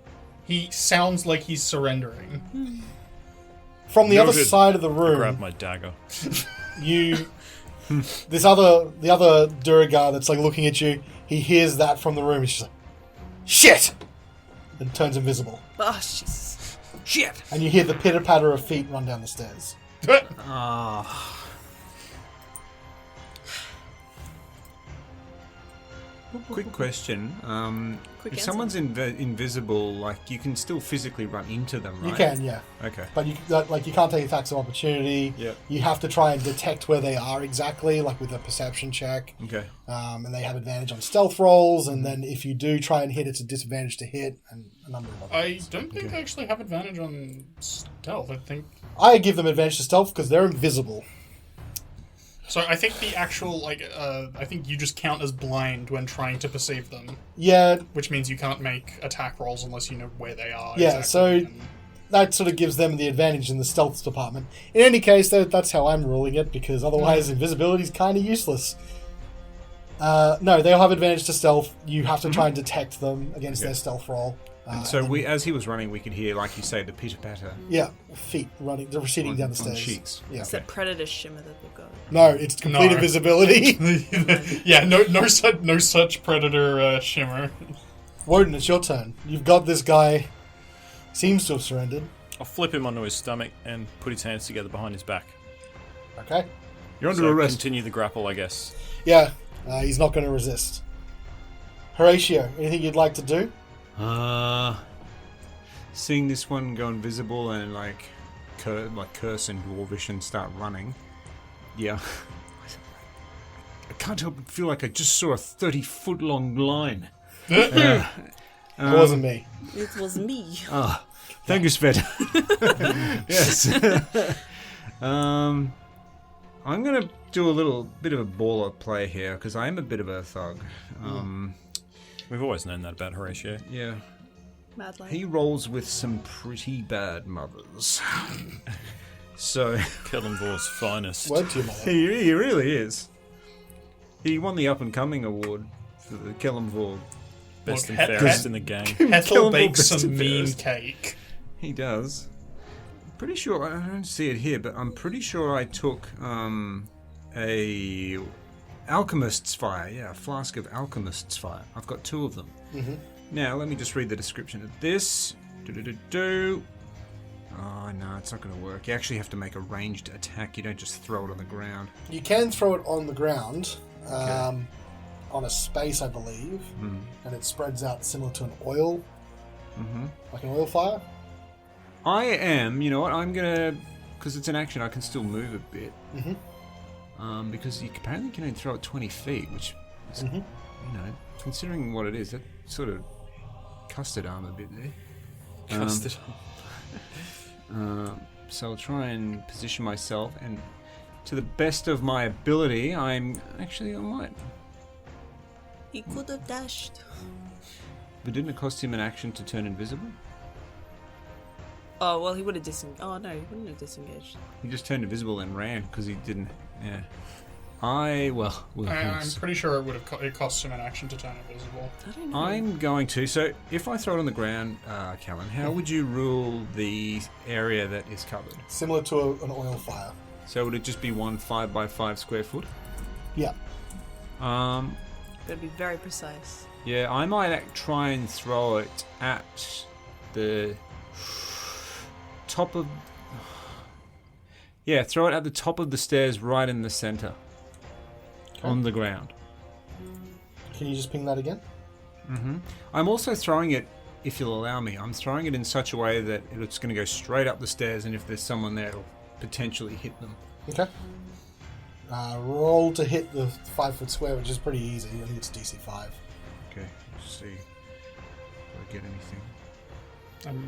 He sounds like he's surrendering. From the other Noted. side of the Grab room, my dagger. the other Duragar that's like looking at you, he hears that from the room. He's just like, shit! And turns invisible. Oh Jesus. Shit! And you hear the pitter patter of feet run down the stairs. Quick question. Quick If answer. someone's invisible, like, you can still physically run into them, right? You can, yeah. Okay. But you can't take attacks of opportunity. Yep. You have to try and detect where they are exactly, like with a perception check. Okay. And they have advantage on stealth rolls, and then if you do try and hit, it's a disadvantage to hit, and a number of other I things. don't think I actually have advantage on stealth. I think I give them advantage to stealth because they're invisible. so. I think the actual I think you just count as blind when trying to perceive them, Yeah, which means you can't make attack rolls unless you know where they are. Yeah, exactly. so- And that sort of gives them the advantage in the stealth department. In any case, that's how I'm ruling it, because otherwise invisibility is kind of useless. No, they'll have advantage to stealth. You have to try and detect them against their stealth roll. So as he was running, we could hear, like you say, the pitter patter Yeah, feet running, they're receding down the on stairs. sheets. Yeah. It's that predator shimmer that they've got. No, it's complete No. invisibility. yeah, no such predator shimmer. Wodun, it's your turn. You've got this guy. Seems to have surrendered. I'll flip him onto his stomach and put his hands together behind his back. Okay. You're under So arrest. continue the grapple, I guess. Yeah, he's not going to resist. Horatio, anything you'd like to do? Seeing this one go invisible and curse in Dwarvish and start running. Yeah. I can't help but feel like I just saw a 30-foot long line. It wasn't me. It was me. Thank you, Svieta. Yes. I'm going to do a little bit of a baller play here because I am a bit of a thug. We've always known that about Horatio. Yeah. Mad lad. He rolls with some pretty bad mothers. So Kellenvor's finest. Word to your mother. he really is. He won the Up and Coming award for the Kellenvor. Best Look, and fairest in the game. Ethel Callan bakes best some and mean fairest. cake. He does. Pretty sure, I don't see it here, but I'm pretty sure I took a Alchemist's Fire. Yeah, a flask of Alchemist's Fire. I've got 2 of them. Mm-hmm. Now, let me just read the description of this. Do-do-do-do. Oh, no, it's not going to work. You actually have to make a ranged attack. You don't just throw it on the ground. You can throw it on the ground, on a space, I believe, and it spreads out similar to an oil, like an oil fire. I am, you know what, I'm going to, because it's an action, I can still move a bit. Because you apparently can only throw it 20 feet, which is, you know, considering what it is, that sort of custard arm a bit there. Custard. So I'll try and position myself, and to the best of my ability, I might. He could have dashed. But didn't it cost him an action to turn invisible? Oh, well, he would have disengaged. Oh, no, he wouldn't have disengaged. He just turned invisible and ran because he didn't. Yeah. I'm pretty sure it would have it cost him an action to turn invisible. I don't know. I'm going to. So if I throw it on the ground, Callan, how would you rule the area that is covered? Similar to an oil fire. So would it just be 1 5x5 square foot? Yeah. Gotta be very precise. Yeah, I might try and throw it at the top of. Yeah, throw it at the top of the stairs, right in the center, on the ground. Can you just ping that again? I'm also throwing it, if you'll allow me, I'm throwing it in such a way that it's going to go straight up the stairs, and if there's someone there, it'll potentially hit them. Okay. Roll to hit the 5-foot square, which is pretty easy. I think it's DC 5. Okay, let's see. Do I get anything?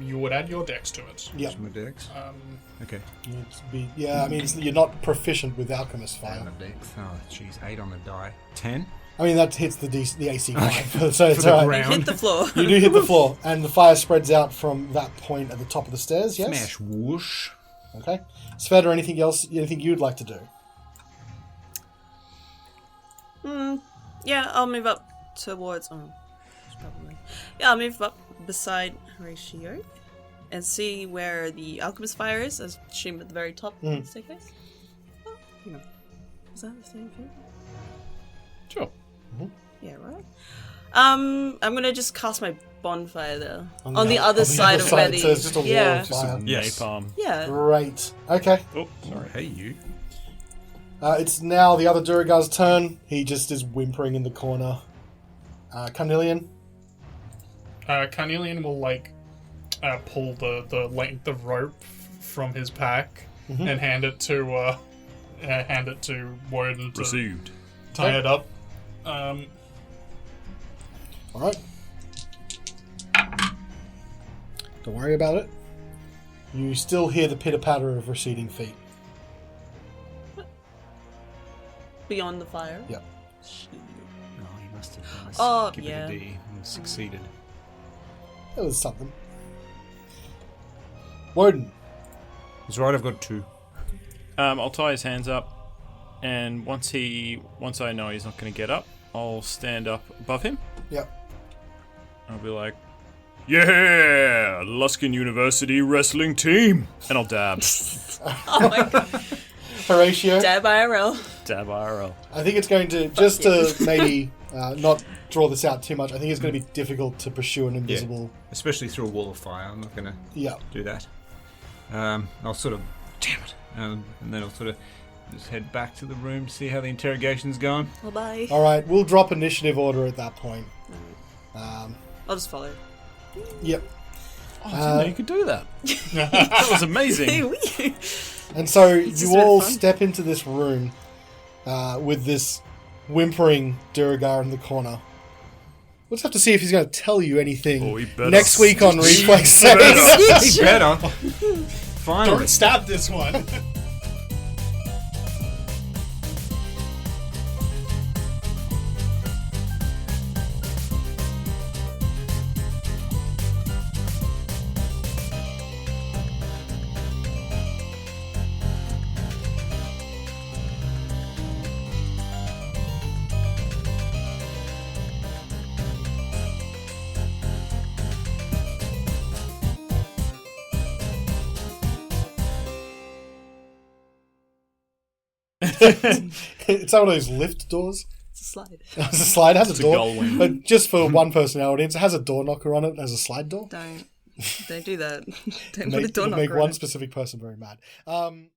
You would add your dex to it. Yeah. Just my dex? Okay. You need to be, I mean, you're not proficient with Alchemist On Fire. the dex. Oh, jeez, 8 on the die. 10? I mean, that hits the AC 5, so it's For the alright. ground. Hit the floor. You do hit the floor, and the fire spreads out from that point at the top of the stairs, yes? Smash whoosh. Okay. Sveta, anything else, anything you'd like to do? Yeah, I'll move up towards. Probably. Yeah, I'll move up beside Horatio and see where the alchemist fire is. I assume at the very top of the staircase. Oh, hang on. Is that the same thing? Sure. Yeah, right. I'm gonna just cast my bonfire there on the other side of where the so it's just a wall of fire. Yes. Napalm. yeah. Great. Okay. Oh, sorry. Hey, you. It's now the other Duragar's turn. He just is whimpering in the corner. Carnelian. Carnelian will pull the length of rope from his pack and hand it to Wodun to Received. tie it up. Alright. Don't worry about it. You still hear the pitter-patter of receding feet. Beyond the fire. Yep. Oh, he must have done a Oh, skip yeah. it a D and succeeded. That was something. Wodun. He's right, I've got 2. I'll tie his hands up, and once I know he's not going to get up, I'll stand up above him. Yep. I'll be like, "Yeah, Luskin University wrestling team," and I'll dab. Oh my god. Horatio. Dab IRL. Dab IRL. I think it's going to, just to maybe not draw this out too much, I think it's going to be difficult to pursue an invisible... Especially through a wall of fire. I'm not going to Yeah. do that. I'll sort of, damn it, and then I'll sort of just head back to the room to see how the interrogation's going. Well, bye. All right, we'll drop initiative order at that point. I'll just follow. Yep. Oh, I didn't know you could do that. That was amazing. And so just you very all fun. step into this room with this whimpering Duragar in the corner. We'll just have to see if he's going to tell you anything Oh, he better. next week on Reflex Saves. He better. Finally. Don't stab this one. It's one of those lift doors. It's a slide. It's a slide. It has a a door. gull wing. But just for one person in our audience, it has a door knocker on it as a slide door. Don't do that. Don't put a It'll door make knocker one on it. specific person very mad.